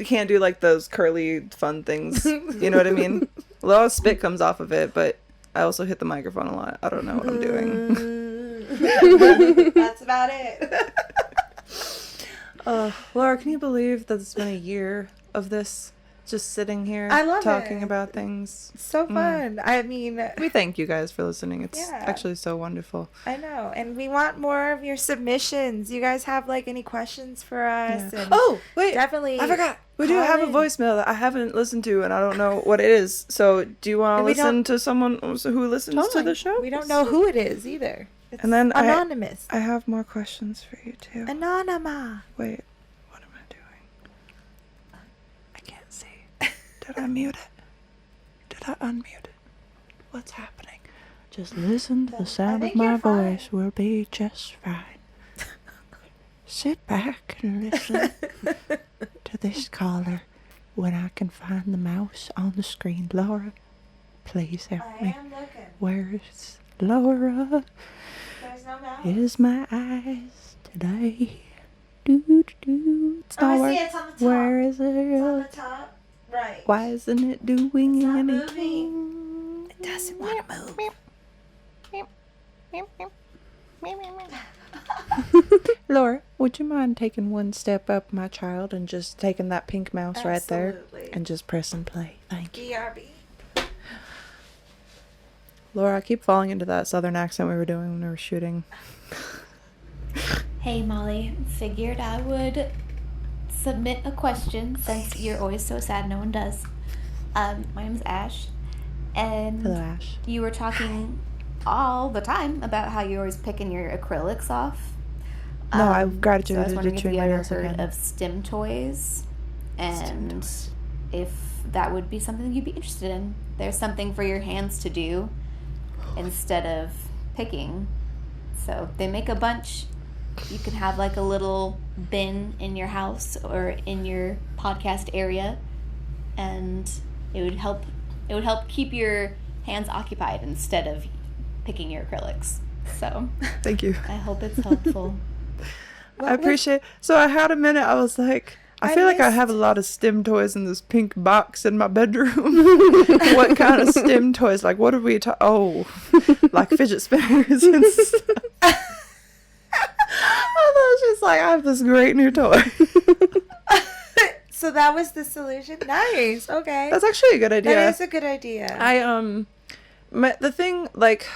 can't do like those curly fun things. You know what I mean? A lot of spit comes off of it, but I also hit the microphone a lot. I don't know what I'm doing. That's about it. Laura, can you believe that it's been a year of this? Just sitting here I love talking it. about things. It's so fun. I mean, We thank you guys for listening. It's Yeah. actually so wonderful. I know. And we want more of your submissions. You guys have like any questions for us? Yeah. And Oh, wait. definitely. I forgot. We do call have a in. voicemail that I haven't listened to and I don't know what it is. So do you want to And we listen to someone who listens to the show? We don't know who it is either. It's And then anonymous. I have more questions for you too. Anonymous. Wait, what am I doing? I can't see. Did I mute it? Did I unmute it? What's happening? Just listen to the sound of think my you're fine. voice. We'll be just fine. Sit back and listen to this caller when I can find the mouse on the screen. Laura, please help I me. am looking. Where's Laura? There's no mouse. Is my eyes today? It's Oh, I not see it. It's on the top. Where is It's on it? the top. Right. Why isn't it doing It's not anything? It doesn't want to move. Laura, would you mind taking one step up, my child, and just taking that pink mouse right there Absolutely. and just pressing play? Thank you. BRB. Laura, I keep falling into that southern accent we were doing when we were shooting. Hey Molly, figured I would submit a question since you're always so sad no one does. My name's Ash, and Hello, Ash. you were talking all the time about how you're always picking your acrylics off. No, I So I was graduated wondering to if chewing you my ever nails heard again. of stem toys, and if that would be something you'd be interested in. There's something for your hands to do instead of picking. So they make a bunch. You can have like a little bin in your house or in your podcast area, and it would help keep your hands occupied instead of picking your acrylics. So Thank you. I hope it's helpful. I appreciate. So I had a minute. I was like, I feel like I have a lot of STEM toys in this pink box in my bedroom. What kind of STEM toys? Like, what are we like fidget spinners and stuff. I was just like, I have this great new toy. So that was the solution. Nice. Okay. That's actually a good idea. That is a good idea. The thing, like,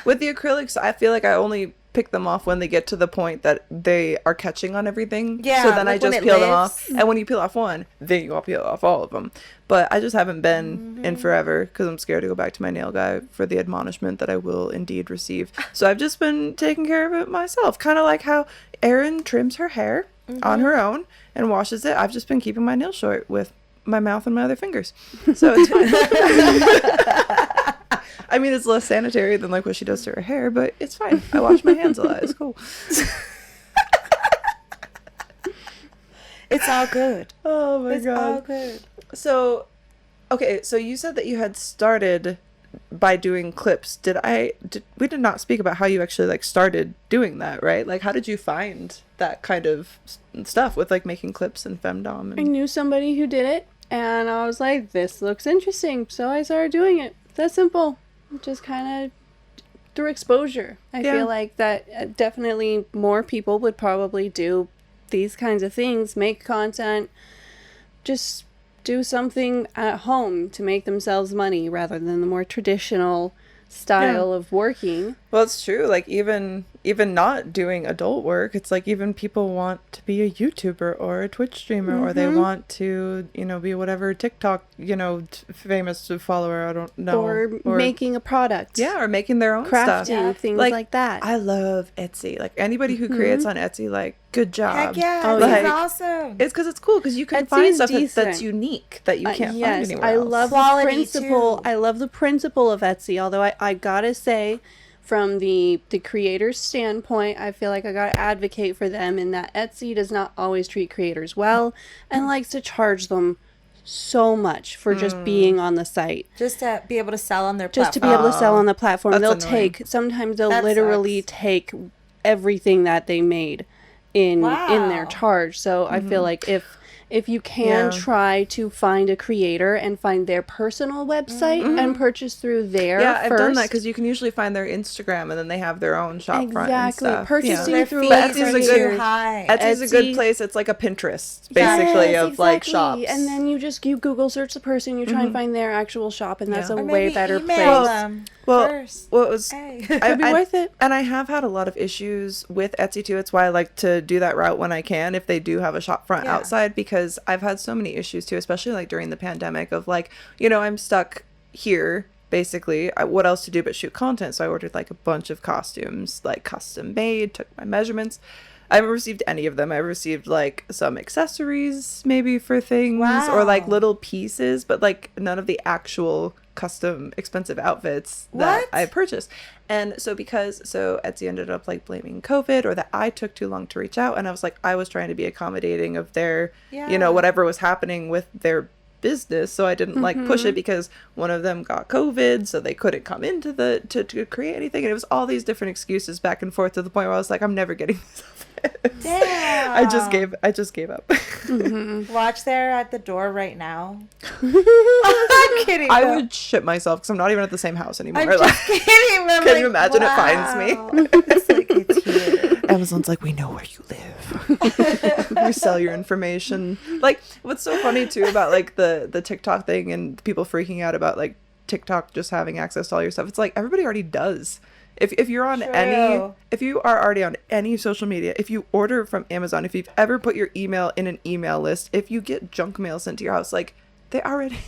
with the acrylics, I feel like I only pick them off when they get to the point that they are catching on everything. Yeah. So then I like when just it peel them lives. off. And when you peel off one, then you all peel off all of them. But I just haven't been in forever because I'm scared to go back to my nail guy for the admonishment that I will indeed receive. So I've just been taking care of it myself. Kind of like how Erin trims her hair on her own and washes it. I've just been keeping my nails short with my mouth and my other fingers. So it's fine. I mean, it's less sanitary than like what she does to her hair, but it's fine. I wash my hands a lot. It's cool. It's all good. Oh my It's god. all good. So, okay, so you said that you had started by doing clips. We did not speak about how you actually like started doing that, right? Like, how did you find that kind of stuff with like making clips and femdom? I And... knew somebody who did it, and I was like, this looks interesting. So I started doing it. That simple. Just kind of through exposure. I Yeah. feel like that definitely more people would probably do these kinds of things, make content, just do something at home to make themselves money rather than the more traditional style of working. Well, it's true. Like, even not doing adult work, it's like even people want to be a YouTuber or a Twitch streamer, or they want to, be whatever TikTok, famous follower. I don't know. Or making a product. Yeah, or making their own Crafting, stuff. things like that. I love Etsy. Like, anybody who creates on Etsy, like, good job. Heck yeah. Oh, This yeah. is awesome. It's because it's cool because you can Etsy find is stuff that's decent. unique that you can't Yes, find anywhere I else. love Quality, the principle. too. I love the principle of Etsy. Although I gotta say, from the creator's standpoint, I feel like I gotta advocate for them in that Etsy does not always treat creators well and likes to charge them so much for just being on the site. Just to be able to sell on their Just to platform. be able to sell on the platform. That's They'll annoying. sometimes they'll That literally sucks. take everything that they made in their Wow. charge. So I feel like if you can Yeah. try to find a creator and find their personal website and purchase through there Yeah, I've first. done that because you can usually find their Instagram and then they have their own shop front and Exactly. stuff. Purchasing Their through fees But Etsy's are a too good- high. Etsy's a good Etsy- place. It's like a Pinterest, basically, Yes, of like exactly. shops. And then you Google search the person, you try and find their actual shop, and that's Yeah. a Or way maybe better email place. them well, first. what was Hey. I, be worth it. And I have had a lot of issues with Etsy too. It's why I like to do that route when I can, if they do have a shop front Yeah. outside, because I've had so many issues too, especially like during the pandemic of like, I'm stuck here basically. What else to do but shoot content? So I ordered like a bunch of costumes, like custom made, took my measurements. I haven't received any of them. I received like some accessories maybe for things or like Wow. little pieces, but like none of the actual custom expensive outfits that What? I purchased. And so Etsy ended up like blaming COVID or that I took too long to reach out. And I was like, I was trying to be accommodating of their, Yeah. whatever was happening with their business. So I didn't like push it because one of them got COVID, so they couldn't come into to create anything. And it was all these different excuses back and forth to the point where I was like, I'm never getting this off. Damn. I just gave up. Watch there at the door right now. I'm kidding. I though. would shit myself because I'm not even at the same house anymore. I'm Like, just kidding. I'm Can like, you imagine it finds me? wow. It's like, it's here. Amazon's like, we know where you live. We sell your information. Like, what's so funny too about like the TikTok thing and people freaking out about like TikTok just having access to all your stuff. It's like everybody already does. If you're on True. if you are already on any social media, if you order from Amazon, if you've ever put your email in an email list, if you get junk mail sent to your house, like they already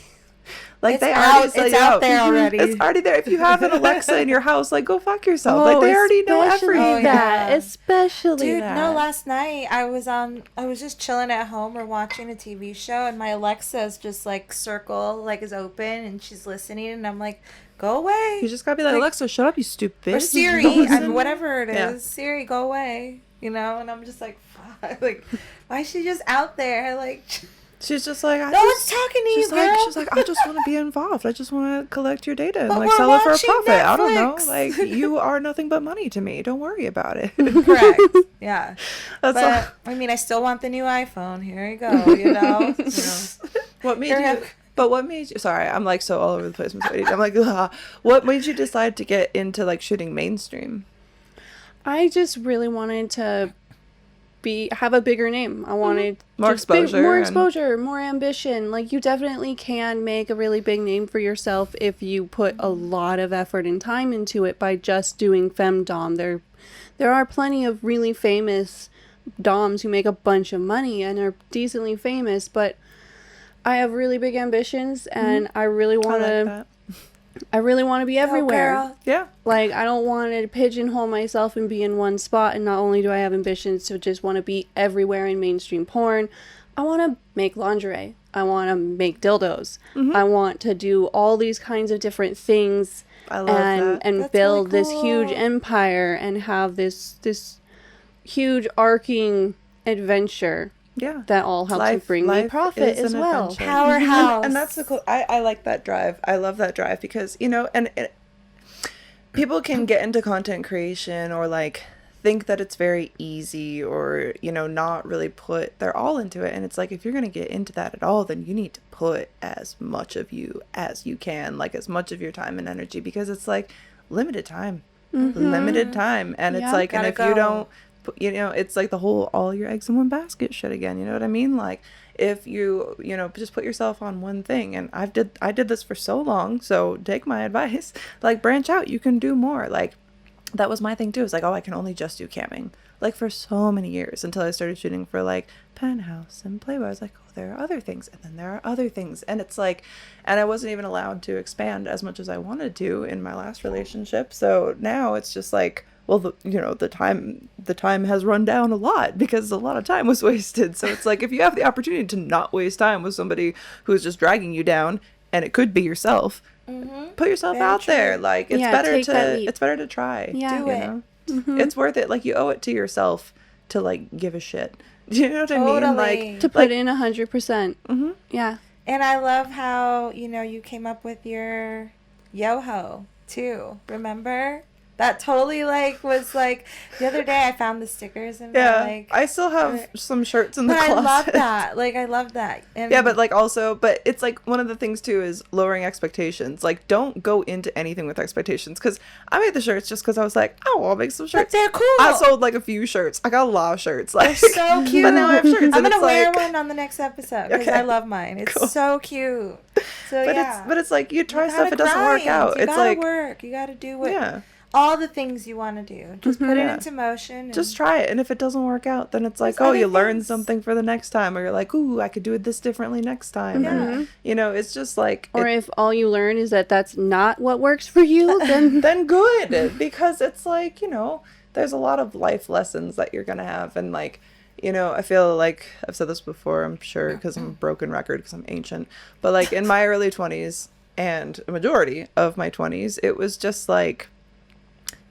like It's they out- already sell it's you out out. there already. It's already there. If you have an Alexa in your house, like go fuck yourself. Oh, like they already know especially everything. that. Yeah. Especially Dude, that. no, last night I was just chilling at home or watching a TV show and my Alexa's just like circle like is open and she's listening and I'm like, go away. You just gotta be like, Alexa, shut up, you stupid. Or Siri, Listen. whatever it is. Yeah. Siri, go away. And I'm just like, fuck. Like, why is she just out there? Like, She's just like, no one's talking to you, girl. She's like, I just want to be involved. I just want to collect your data and But like we're sell it for a watching profit. I don't know. Netflix. Like, you are nothing but money to me. Don't worry about it. Correct. Yeah. That's all. But I mean, I still want the new iPhone. Here you go. You know. What made you? But what made you? Sorry, I'm like so all over the place. I'm like, ugh. What made you decide to get into like shooting mainstream? I just really wanted to have a bigger name. I wanted more exposure, more ambition. Like, you definitely can make a really big name for yourself if you put a lot of effort and time into it by just doing femdom. There are plenty of really famous doms who make a bunch of money and are decently famous, but I have really big ambitions, and I really want to. I really want to be everywhere. Girl. Yeah. Like, I don't want to pigeonhole myself and be in one spot. And not only do I have ambitions to just want to be everywhere in mainstream porn, I want to make lingerie. I want to make dildos. I want to do all these kinds of different things. I love that. And That's build really this huge cool. empire and have this huge arcing adventure. Yeah. That all helps to bring me profit as well. Adventure. Powerhouse. And that's the cool. I like that drive. I love that drive because, you know, and people can get into content creation or like think that it's very easy or, you know, not really put their all into it. And it's like, if you're going to get into that at all, then you need to put as much of you as you can, like as much of your time and energy, because it's like limited time. And it's like, and if you don't, you know, it's like the whole all your eggs in one basket shit again. You know what I mean? Like, if you know, just put yourself on one thing. And I did this for so long. So take my advice, like branch out. You can do more. Like, that was my thing too. It's like, oh, I can only just do camming. Like, for so many years until I started shooting for like Penthouse and Playboy. I was like, oh, there are other things. And then there are other things. And it's like, and I wasn't even allowed to expand as much as I wanted to in my last relationship. So now it's just like, well, the time has run down a lot because a lot of time was wasted. So it's like, if you have the opportunity to not waste time with somebody who's just dragging you down, and it could be yourself, put yourself out there. Like, it's better to try. Yeah. Do it. It's worth it. Like, you owe it to yourself to like give a shit. Do you know what I mean? Like, to put in 100%. Yeah. And I love how, you know, you came up with your yo-ho too. Remember? That totally like was like the other day I found the stickers and like, I still have some shirts in the but closet. I love that. Like, I love that. And yeah, but like also, but it's like one of the things too is lowering expectations. Like, don't go into anything with expectations, because I made the shirts just because I was like, oh, I'll make some shirts. But they're cool. I sold like a few shirts. I got a lot of shirts. Like, They're so cute. But now I have shirts. I'm and gonna it's wear like, one on the next episode because Okay. I love mine. It's Cool. so cute. So But yeah, it's like you try You stuff, gotta it doesn't work grind. out. You It's gotta like work. You gotta do what yeah. all the things you want to do. Just put it Yeah. into motion. And Just try it, and if it doesn't work out, then it's like, There's oh, other you learn things. something for the next time, or you're like, ooh, I could do it this differently next time. Yeah. You know, it's just like, Or if all you learn is that that's not what works for you, then then good, because it's like, you know, there's a lot of life lessons that you're gonna have, and like, you know, I feel like I've said this before, I'm sure, because I'm a broken record, because I'm ancient, but like in my early 20s and a majority of my 20s, it was just like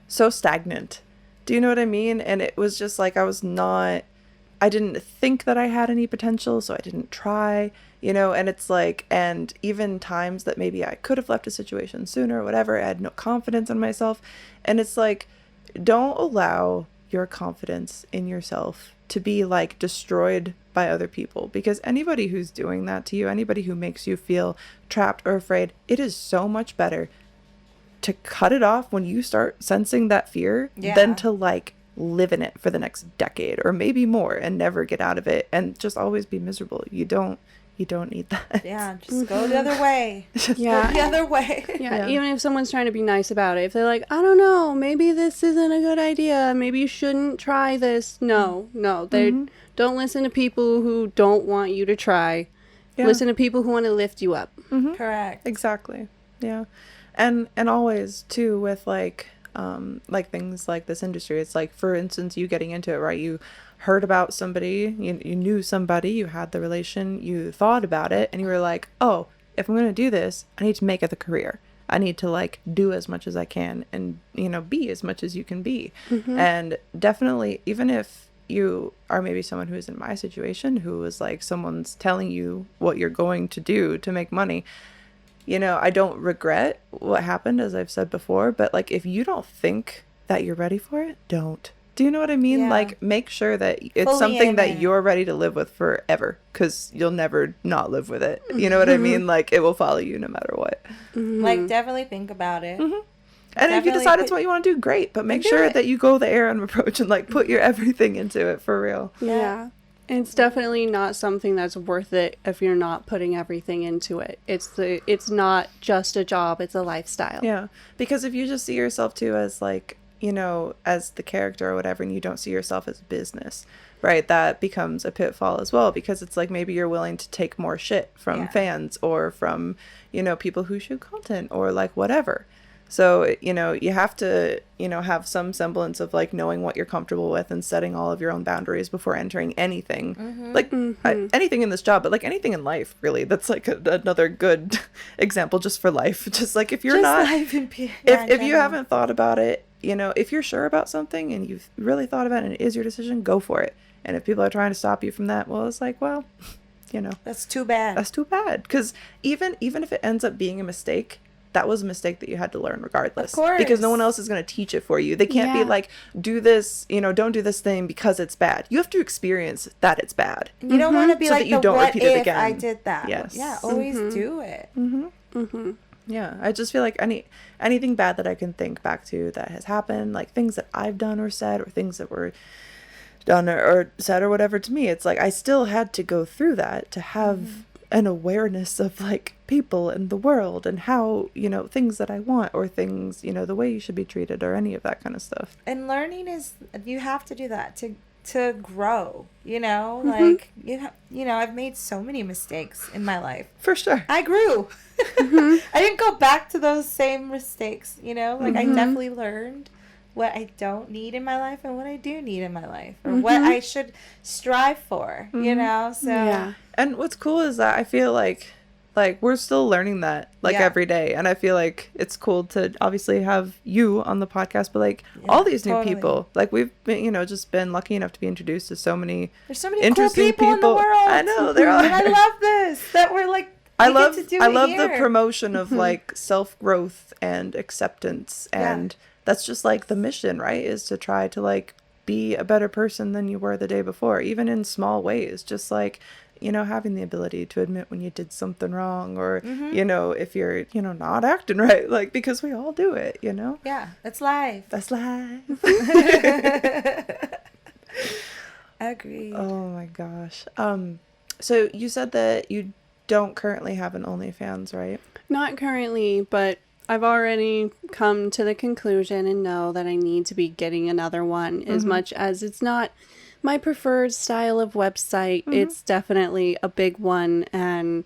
so stagnant. Do you know what I mean? And it was just like, I didn't think that I had any potential, so I didn't try, you know. And it's like, and even times that maybe I could have left a situation sooner or whatever, I had no confidence in myself. And it's like, don't allow your confidence in yourself to be like destroyed by other people, because anybody who's doing that to you, anybody who makes you feel trapped or afraid, it is so much better to cut it off when you start sensing that fear than to like live in it for the next decade or maybe more and never get out of it and just always be miserable. You don't need that. yeah, just go the other way. yeah. Go the other way. Yeah, even if someone's trying to be nice about it, if they're like, I don't know, maybe this isn't a good idea, maybe you shouldn't try this. No, they don't listen to people who don't want you to try. Yeah. Listen to people who want to lift you up. Correct. Exactly. Yeah. And always too with like things like this industry, it's like, for instance, you getting into it, right? You heard about somebody, you knew somebody, you had the relation, you thought about it, and you were like, oh, if I'm going to do this, I need to make it a career. I need to like do as much as I can and, you know, be as much as you can be. And definitely, even if you are maybe someone who is in my situation, who is like someone's telling you what you're going to do to make money, you know, I don't regret what happened, as I've said before, but like if you don't think that you're ready for it, don't. Do you know what I mean? Yeah. Like, make sure that it's Fully something in that it. you're ready to live with forever, because you'll never not live with it. You know what I mean? Like, it will follow you no matter what. Like, definitely think about it. And if you Definitely decide it's what you want to do, great. But make sure that you go the Erin approach and like put your everything into it for real. Yeah. It's definitely not something that's worth it if you're not putting everything into it. It's not just a job, it's a lifestyle. Yeah. Because if you just see yourself too as like, you know, as the character or whatever, and you don't see yourself as business, right? That becomes a pitfall as well, because it's like maybe you're willing to take more shit from fans or from, you know, people who shoot content or like whatever. So, you know, you have to, you know, have some semblance of like knowing what you're comfortable with and setting all of your own boundaries before entering anything. Like anything in this job, but like anything in life, really. That's like another good example just for life. Just like if you're Just not, life in if you haven't thought about it, you know, if you're sure about something and you've really thought about it and it is your decision, go for it. And if people are trying to stop you from that, well, it's like, well, you know, That's too bad. that's too bad. Because even if it ends up being a mistake, that was a mistake that you had to learn regardless. Of course. Because no one else is going to teach it for you. They can't be like, do this, you know, don't do this thing because it's bad. You have to experience that it's bad. You don't want to be So like that you the don't what repeat it if again. I did that. Yes. Yeah, always do it. Yeah, I just feel like anything bad that I can think back to that has happened, like things that I've done or said, or things that were done or said or whatever, to me, it's like I still had to go through that to have an awareness of like people and the world and how, you know, things that I want or things, you know, the way you should be treated or any of that kind of stuff. And learning is, you have to do that to grow, you know? Like, you know, I've made so many mistakes in my life. For sure. I grew. I didn't go back to those same mistakes, you know? Like, I definitely learned what I don't need in my life and what I do need in my life, or what I should strive for, you know? So, Yeah. And what's cool is that I feel like we're still learning that like every day, and I feel like it's cool to obviously have you on the podcast, but like all these new people, like we've been, you know, just been lucky enough to be introduced to so many there's so many interesting cool people in the world. I know, there are. And I love this, that we're like, I we love get to do I it love here. the promotion of like self-growth and acceptance, and that's just like the mission, right? Is to try to like be a better person than you were the day before, even in small ways, just like, you know, having the ability to admit when you did something wrong, or you know, if you're, you know, not acting right, like, because we all do it, you know. Yeah, that's life. That's life. Agreed. Oh my gosh. So you said that you don't currently have an OnlyFans, right? Not currently, but I've already come to the conclusion and know that I need to be getting another one, as much as it's not my preferred style of website. It's definitely a big one, and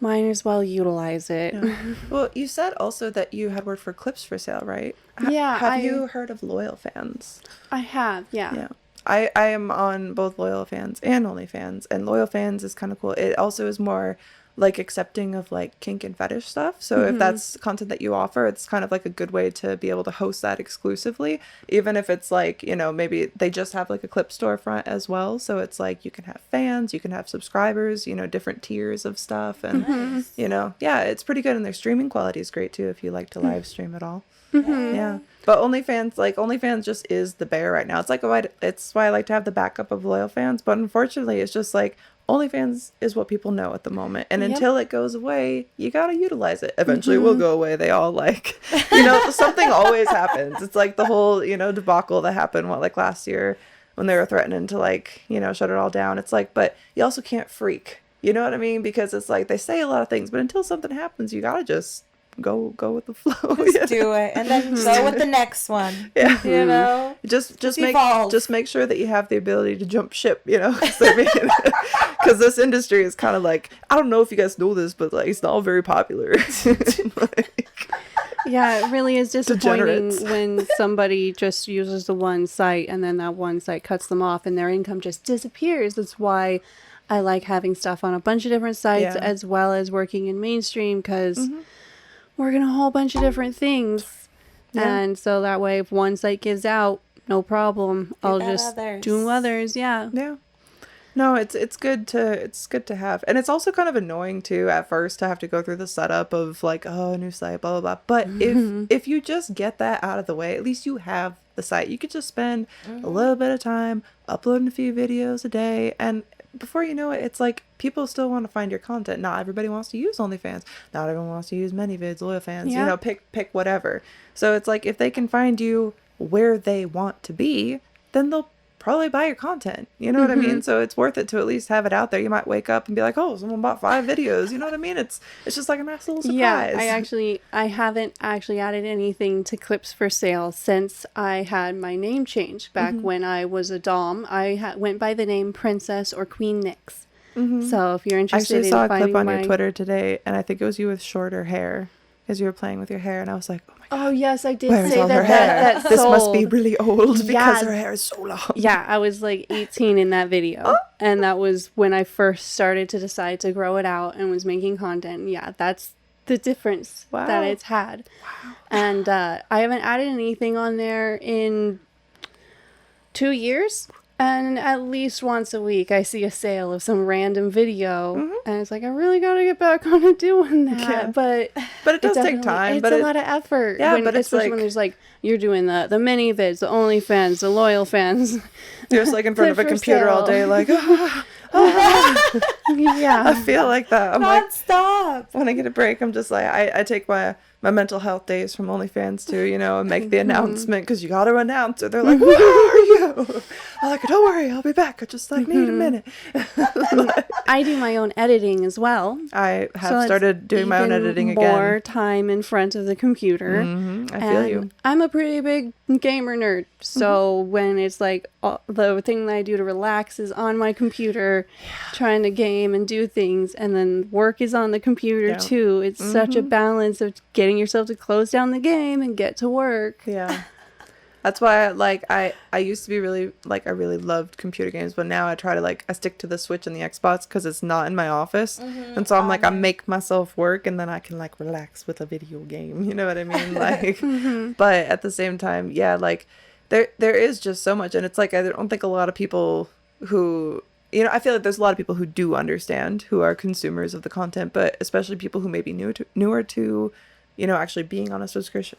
might as well utilize it. Well, you said also that you had worked for Clips for Sale, right? Yeah, Have you heard of Loyal Fans? I have, yeah. Yeah. I am on both Loyal Fans and OnlyFans, and Loyal Fans is kind of cool. It also is more like accepting of like kink and fetish stuff. So if that's content that you offer, it's kind of like a good way to be able to host that exclusively, even if it's like, you know, maybe they just have like a clip storefront as well. So it's like you can have fans, you can have subscribers, you know, different tiers of stuff, and you know, yeah, it's pretty good, and their streaming quality is great too if you like to live stream at all. Yeah. But OnlyFans just is the bear right now. It's like it's why I like to have the backup of Loyal Fans, but unfortunately it's just like OnlyFans is what people know at the moment, and until it goes away, you gotta utilize it. Eventually it will go away. They all like, you know, something always happens. It's like the whole, you know, debacle that happened like last year when they were threatening to like, you know, shut it all down. It's like, but you also can't freak, you know what I mean? Because it's like they say a lot of things, but until something happens, you gotta just go with the flow. Just do it, and then go with the next one. Yeah. You know? Just evolve. make sure that you have the ability to jump ship, you know, because this industry is kind of like, I don't know if you guys know this, but like it's not very popular. Yeah, it really is disappointing Degenerates. when somebody just uses the one site and then that one site cuts them off and their income just disappears. That's why I like having stuff on a bunch of different sites, as well as working in mainstream, because work in a whole bunch of different things. And so that way, if one site gives out, no problem. I'll got just others. do others. Yeah. Yeah. No, it's good to have. And it's also kind of annoying too at first to have to go through the setup of like, oh, a new site, blah blah blah. But if you just get that out of the way, at least you have the site. You could just spend a little bit of time uploading a few videos a day, and before you know it, it's like people still want to find your content. Not everybody wants to use OnlyFans. Not everyone wants to use ManyVids, OnlyFans. Yeah. You know, pick whatever. So it's like if they can find you where they want to be, then they'll probably buy your content. You know what I mean? So it's worth it to at least have it out there. You might wake up and be like, oh, someone bought 5 videos. You know what I mean? It's just like a nice little surprise. Yeah, I haven't actually added anything to clips for sale since I had my name changed. Back when I was a dom, I went by the name Princess or Queen Nyx. So if you're I interested actually in saw a finding clip on my... your Twitter today, and I think it was you with shorter hair, because you were playing with your hair, and I was like, oh my God. Oh yes, I did Where's say all her that. hair? That This must be sold. really old because Yeah. her hair is so long. Yeah, I was like 18 in that video. And that was when I first started to decide to grow it out and was making content. Yeah, that's the difference Wow. that it's had. Wow. And I haven't added anything on there in 2 years. And at least once a week, I see a sale of some random video. And it's like, I really got to get back on to doing that. Yeah. But But it does take definitely- time. It's But a it, lot of effort. Yeah, but it's especially like- when there's like, you're doing the mini vids, the OnlyFans, the loyal fans. you're just like in front of a For computer all sale. day, like, Yeah. I feel like that. I'm like, Non-stop. when I get a break, I'm just like, I take my mental health days from OnlyFans too, you know, and make the announcement, because you got to announce it. They're like, where are you? I'm like, don't worry, I'll be back. I just like need a minute. I do my own editing as well. I have So it's started doing my own even editing more again. time in front of the computer. I feel you. I'm a pretty big gamer nerd. So when it's like the thing that I do to relax is on my computer, trying to game and do things, and then work is on the computer Yeah. too. It's such a balance of getting yourself to close down the game and get to work. Yeah. That's why I used to be really I really loved computer games, but now I try to I stick to the Switch and the Xbox because it's not in my office. And so I'm I make myself work, and then I can relax with a video game. You know what I mean? But at the same time, yeah, there is just so much, and it's I don't think a lot of people who, you know, I feel like there's a lot of people who do understand, who are consumers of the content, but especially people who may be newer to, you know, actually being on a subscription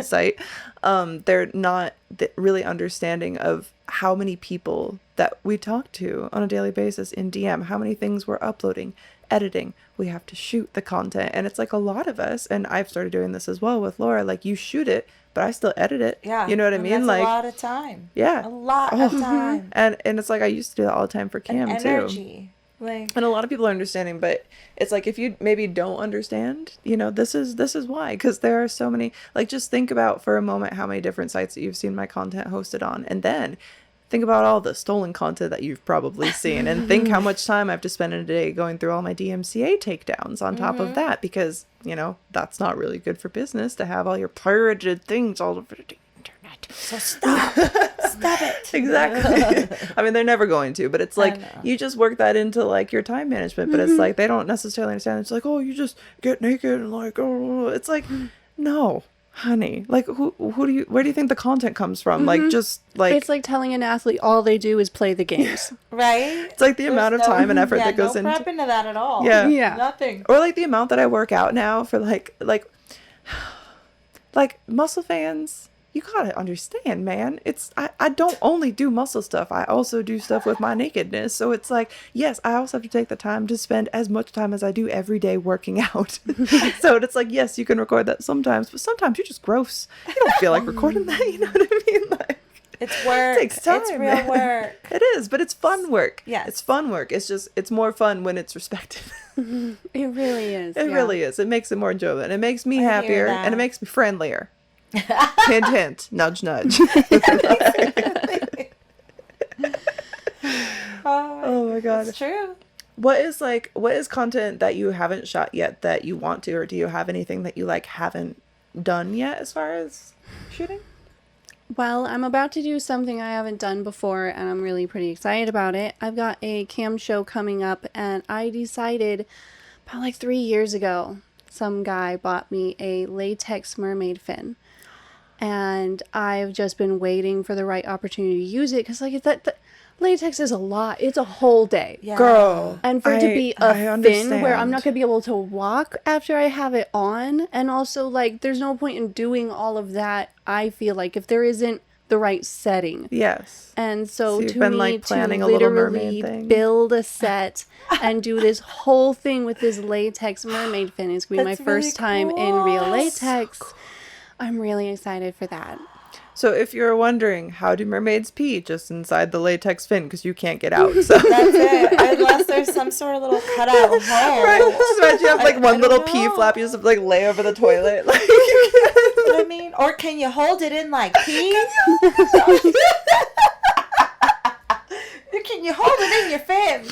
site. They're not really understanding of how many people that we talk to on a daily basis in DM, how many things we're uploading, editing. We have to shoot the content, and it's a lot of us, and I've started doing this as well with Laura. You shoot it, but I still edit it. Yeah. You know what I mean? That's a lot of time. Yeah. A lot of time. And it's I used to do that all the time for Cam And too. energy. And a lot of people are understanding, but it's if you maybe don't understand, you know, this is why, because there are so many, just think about for a moment how many different sites that you've seen my content hosted on, and then think about all the stolen content that you've probably seen, and think how much time I have to spend in a day going through all my DMCA takedowns on top of that, because, you know, that's not really good for business to have all your pirated things all over the internet. So stop. Stop it. Exactly. I mean, they're never going to, but it's you just work that into your time management, but it's they don't necessarily understand. It's oh, you just get naked and oh, it's no, honey, where do you think the content comes from? Just it's like telling an athlete all they do is play the games. Right? It's the amount of time and effort that goes no into prep into that at all. Yeah. Yeah. Nothing. Or the amount that I work out now for muscle fans. You gotta understand, man. I don't only do muscle stuff. I also do stuff with my nakedness. So it's yes, I also have to take the time to spend as much time as I do every day working out. So it's yes, you can record that sometimes, but sometimes you're just gross. You don't feel like recording that. You know what I mean? It's work. It takes time. It's real work. It is, but it's fun work. Yes. It's fun work. It's more fun when it's respected. It really is. It really is. It makes it more enjoyable, and it makes me happier, that. and it makes me friendlier. Hint, hint, nudge, nudge. Oh my God. It's true. What is content that you haven't shot yet that you want to, or do you have anything that you haven't done yet as far as shooting? Well, I'm about to do something I haven't done before, and I'm really pretty excited about it. I've got a cam show coming up, and I decided about 3 years ago, some guy bought me a latex mermaid fin. and I've just been waiting for the right opportunity to use it because like that latex is a lot. It's a whole day. Yeah. Girl. And for it to be I a thin understand. where I'm not going to be able to walk after I have it on. And also, like, there's no point in doing all of that, I feel like, if there isn't the right setting. Yes. And so you've to been, me, like, planning to a Little literally Mermaid thing. build a set and do this whole thing with this latex mermaid fin is going to be my That's really first time in real cool. latex. I'm really excited for that. So if you're wondering, how do mermaids pee? Just inside the latex fin, because you can't get out. So. That's it. Unless there's some sort of little cutout hole. Right. Just imagine you have like I one little don't pee know. flap. You just have to like lay over the toilet. Like, I mean, or can you hold it in like pee? Can you hold it in your fin?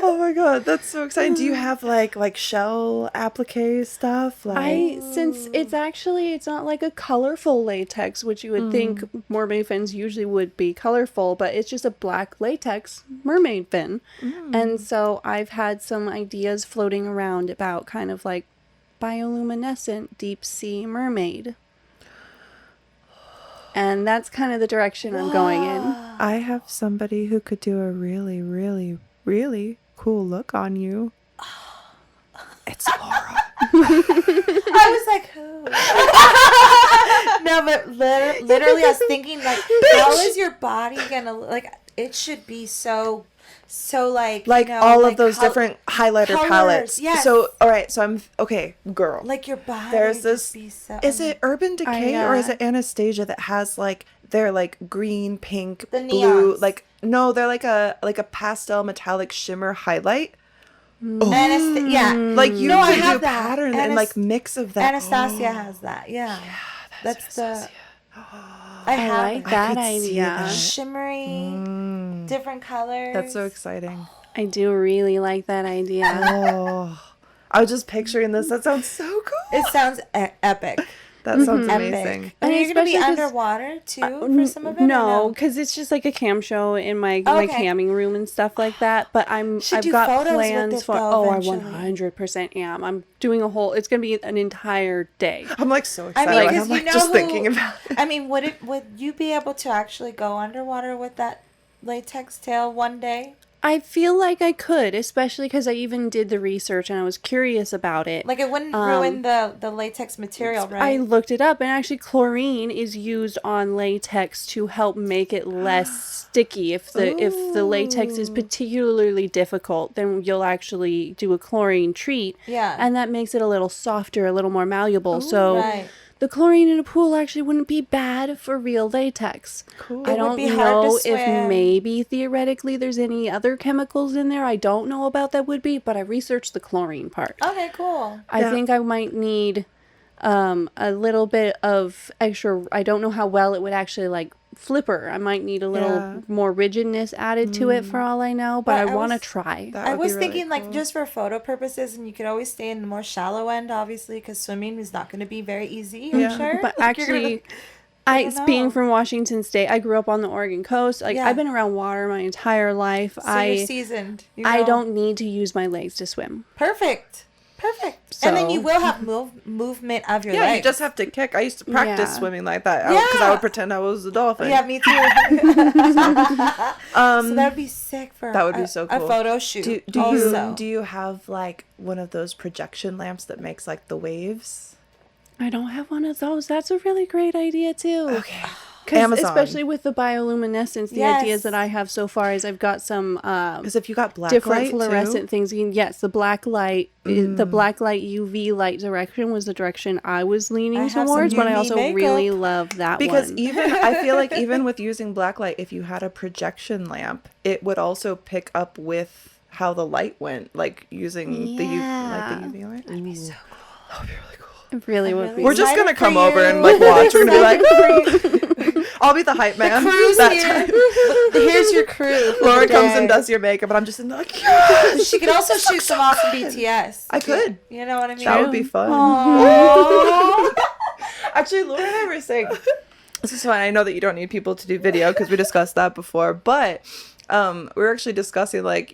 oh my god, that's so exciting. Do you have like shell applique stuff? Like, Since it's not like a colorful latex, which you would think mermaid fins usually would be colorful, but it's just a black latex mermaid fin. And so I've had some ideas floating around about kind of like bioluminescent deep sea mermaid. And that's kind of the direction I'm going in. I have somebody who could do a really, really, really cool look on you. It's Laura. I was like, who? No, but literally, I was thinking, like, how is your body gonna like? It should be so like Like you know, all like of those different highlighter colors, palettes. yes. So, all right. So I'm okay, girl. like your body. There's would this. Be so, Is it Urban Decay or is yeah. it Anastasia that has like they're like green, pink, The blue? neons. Like no, they're like a pastel metallic shimmer highlight. Yeah, Like you No, I could do have a that. pattern and like mix of that. Anastasia has that. Yeah, that's Anastasia. I have like that. that could see idea. that. Shimmery, different colors. That's so exciting. I do really like that idea. Oh, I was just picturing this. That sounds so cool. It sounds epic. That sounds amazing. Epic. And you're gonna be especially 'cause- underwater too for some of it. or No, because it's just like a cam show in my my Okay. camming room and stuff like that. But I've do got photos with plans it, for. though, Oh, I eventually. 100% am. I'm doing a whole. It's gonna be an entire day. I'm like so I excited. mean, Like, because I'm you like know just who, thinking about it. I mean, would you be able to actually go underwater with that latex tail one day? I feel like I could, especially because I even did the research and I was curious about it. Like it wouldn't ruin the latex material, I right? looked it up, and actually chlorine is used on latex to help make it less sticky. If the latex is particularly difficult, then you'll actually do a chlorine treat. Yeah. And that makes it a little softer, a little more malleable. So right. the chlorine in a pool actually wouldn't be bad for real latex. Cool. I It would don't be hard to know if swim. maybe theoretically there's any other chemicals in there I don't know about that would be, but I researched the chlorine part. Okay, cool. I think I might need a little bit of extra. I don't know how well it would actually like flipper. I might need a little more rigidness added to it for all I know, but I I want to was- try. That I would be was really thinking like cool. just for photo purposes, and you could always stay in the more shallow end, obviously, because swimming is not going to be very easy. I'm sure. But Like, you're gonna- actually, don't being know. from Washington State, I grew up on the Oregon coast. Like Yeah. I've been around water my entire life. so you're seasoned. You I know? don't need to use my legs to swim. Perfect. And then So- you will have movement of your Yeah, legs. you just have to kick. I used to practice Yeah. swimming like that because I Yeah. would pretend I was a dolphin. Yeah, me too. So that would be sick for That would be so a cool. photo shoot. Do you have like one of those projection lamps that makes like the waves? I don't have one of those. That's a really great idea too. Okay. Because Amazon. especially with the bioluminescence, the Yes. ideas that I have so far is I've got some Because if you got black different light fluorescent too, things. Yes, the black light, the black light UV light direction was the direction I was leaning I have some towards, but I UV also makeup. really love that because one. even I feel like even with using black light, if you had a projection lamp, it would also pick up with how the light went, like using the UV light. That'd be so cool. That would be really cool. It really would really be. We're just Excited gonna for come over you. and like watch. We're gonna be like, I'll be the hype man. Crew's that here. time. Here's your crew. for Laura the comes day. and does your makeup, and I'm just in there like, yes! She could also shoot some off from BTS. I could. You know what I mean? That would be fun. Aww. Actually, Laura and I were saying, this is fine. I know that you don't need people to do video because we discussed that before, but we were actually discussing like,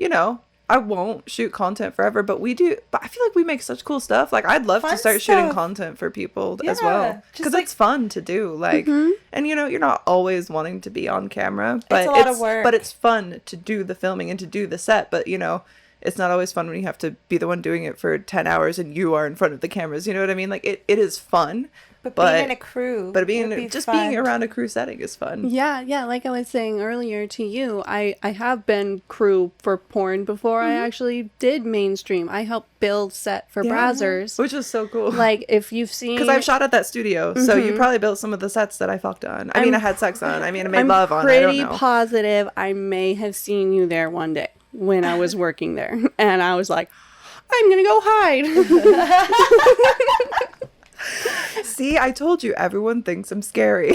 I won't shoot content forever, but I feel like we make such cool stuff. Like, I'd love to start shooting content for people as well, because it's fun to do. Like, and you're not always wanting to be on camera, but it's a lot of work. But it's fun to do the filming and to do the set. But it's not always fun when you have to be the one doing it for 10 hours and you are in front of the cameras. You know what I mean? Like, it is fun. But being in a crew. But being around a crew setting is fun. Yeah. Like I was saying earlier to you, I have been crew for porn before I actually did mainstream. I helped build set for Brazzers. Which is so cool. Like, if you've seen... Because I've shot at that studio, so you probably built some of the sets that I fucked on. I had sex on. I made love on. I don't know. I'm pretty positive I may have seen you there one day when I was working there. And I was like, I'm going to go hide. See, I told you, everyone thinks I'm scary.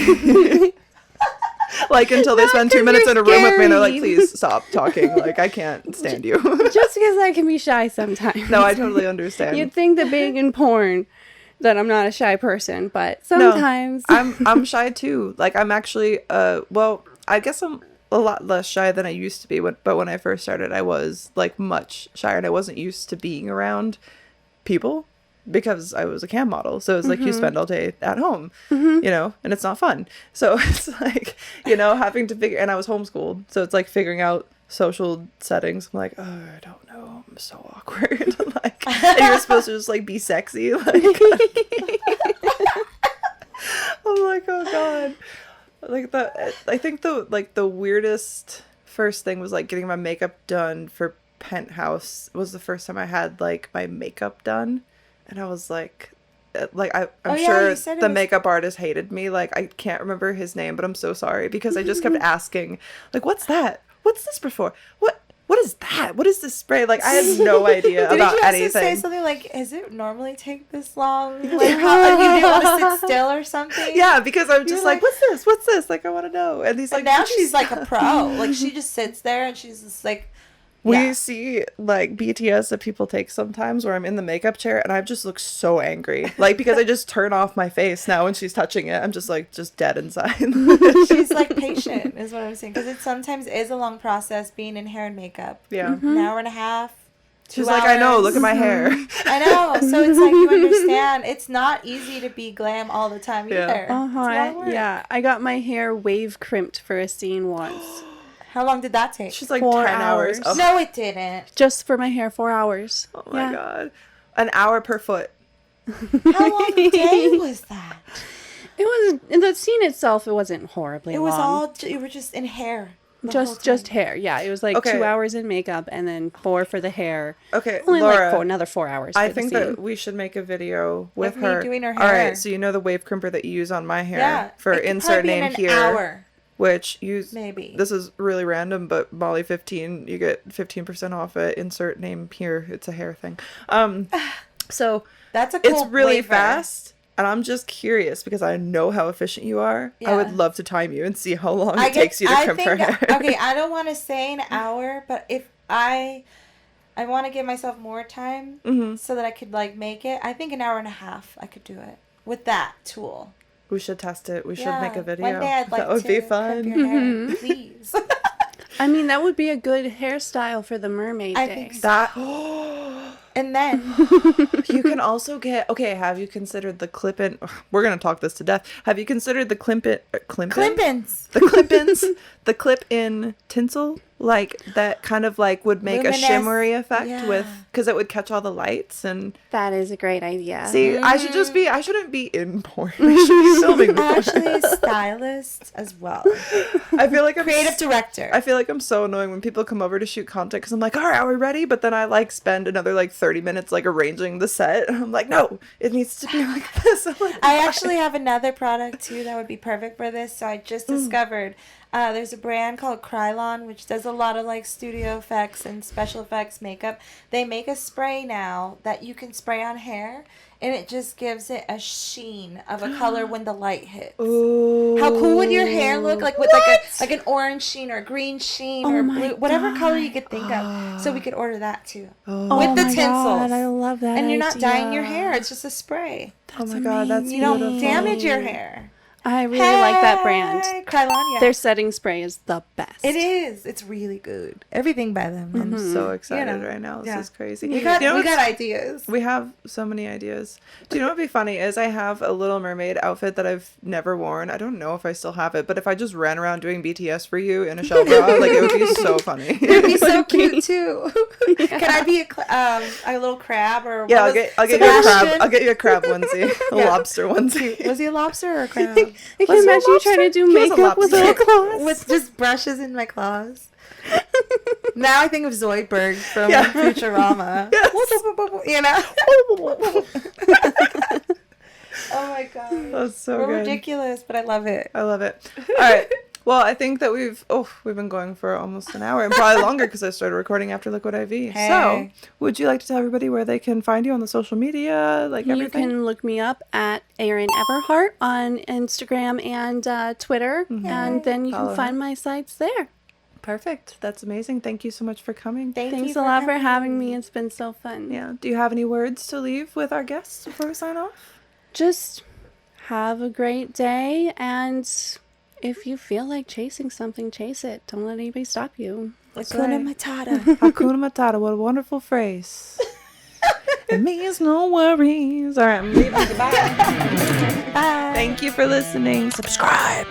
Like, until they spend 2 minutes in a room with me and they're like, please stop talking. Like, I can't stand you. Just because I can be shy sometimes. No, I totally understand. You'd think that being in porn that I'm not a shy person, but sometimes... No, I'm shy too. Like, I'm actually, I guess I'm a lot less shy than I used to be. But when I first started, I was, like, much shyer, and I wasn't used to being around people, because I was a cam model. So it's like you spend all day at home, and it's not fun. So it's like, having to figure, and I was homeschooled. So it's like figuring out social settings. I'm like, oh, I don't know. I'm so awkward. Like, and you're supposed to just like be sexy. Like, I'm like, oh God. Like I think the weirdest first thing was like getting my makeup done for Penthouse. Was the first time I had like my makeup done. And I was like I'm sure the makeup artist hated me. Like, I can't remember his name, but I'm so sorry, because I just kept asking, like, what's that? What's this before? What is that? What is this spray? Like, I had no idea about anything. Did you say something like, does it normally take this long? Like, how, you didn't want to sit still or something? Yeah, because I'm just like, what's this? What's this? Like, I want to know. And he's like, and now she's like a pro. Like, she just sits there and she's just like, we see, like, BTS that people take sometimes where I'm in the makeup chair and I just look so angry. Like, because I just turn off my face now when she's touching it. I'm just, like, just dead inside. She's, like, patient is what I'm saying. Because it sometimes is a long process being in hair and makeup. Yeah. An hour and a half, 2 She's hours. like, I know, look at my hair. I know. So it's like, you understand. It's not easy to be glam all the time either. Yeah. I got my hair wave crimped for a scene once. How long did that take? She's like 4 10 hours. hours. No, it didn't. Just for my hair, 4 hours. Oh my God. An hour per foot. How long a day was that? It was, in the scene itself, it wasn't horribly long. You were just in hair. Just hair. Yeah, it was like 2 hours in makeup and then 4 for the hair. Okay, only Laura, like another 4 hours. I think that we should make a video with her. Me doing her hair. All right, so you know the wave crimper that you use on my hair for insert name here. Hour. Which you maybe. This is really random, but Molly 15, you get 15% off at insert name here. It's a hair thing. So that's a cool it's really waver. Fast, and I'm just curious because I know how efficient you are. Yeah. I would love to time you and see how long it takes you to crimp her hair. Okay, I don't want to say an hour, but if I want to give myself more time so that I could like make it. I think an hour and a half I could do it with that tool. We should test it. We should make a video. One day I'd like that would be fun. Crimp your hair, please. I mean, that would be a good hairstyle for the mermaid day. I think so. And then you can also get. Okay, have you considered the clip-in? We're gonna talk this to death. Have you considered the clip-ins? The clip-ins, the clip-in tinsel, like that kind of like would make a shimmery effect with, because it would catch all the lights and. That is a great idea. See, I shouldn't be in porn. I should be filming. Actually, a stylist as well. I feel like I'm creative director. I feel like I'm so annoying when people come over to shoot content because I'm like, all right, are we ready? But then I like spend another like 30 minutes like arranging the set. And I'm like, no, it needs to be like this. Like, I actually have another product too that would be perfect for this. So I just discovered there's a brand called Krylon, which does a lot of like studio effects and special effects makeup. They make a spray now that you can spray on hair, and it just gives it a sheen of a color when the light hits. Ooh. How cool would your hair look like with like an orange sheen or a green sheen or blue, whatever color you could think of. So we could order that too with the tinsels. God, I love that. And you're not dyeing your hair; it's just a spray. Oh my God, that's you beautiful. don't damage your hair. I really like that brand. Krylon, yeah. Their setting spray is the best. It is. It's really good. Everything by them. I'm so excited right now. This is crazy. We got ideas. We have so many ideas. Do you know what'd be funny is I have a Little Mermaid outfit that I've never worn. I don't know if I still have it, but if I just ran around doing BTS for you in a shell bra, like it would be so funny. It would be so cute too. Can I be a little crab or? Yeah, I'll get you a crab. I'll get you a crab onesie, a lobster onesie. Was he a lobster or a crab? I can imagine you trying to do makeup with little claws. With just brushes in my claws. Now I think of Zoidberg from Futurama. Yes. Oh my god. That's so We're good. ridiculous, but I love it. I love it. All right. Well, I think that we've been going for almost an hour and probably longer because I started recording after Liquid IV. Hey. So, would you like to tell everybody where they can find you on the social media, like everything? You can look me up at Erin Everheart on Instagram and Twitter, and then you can find my sites there. Perfect. That's amazing. Thank you so much for coming. Thanks a lot for having me. It's been so fun. Yeah. Do you have any words to leave with our guests before we sign off? Just have a great day, and if you feel like chasing something, chase it. Don't let anybody stop you. Hakuna Matata. Hakuna Matata. What a wonderful phrase. It means no worries. All right, I'm leaving. Goodbye. Bye. Thank you for listening. Subscribe.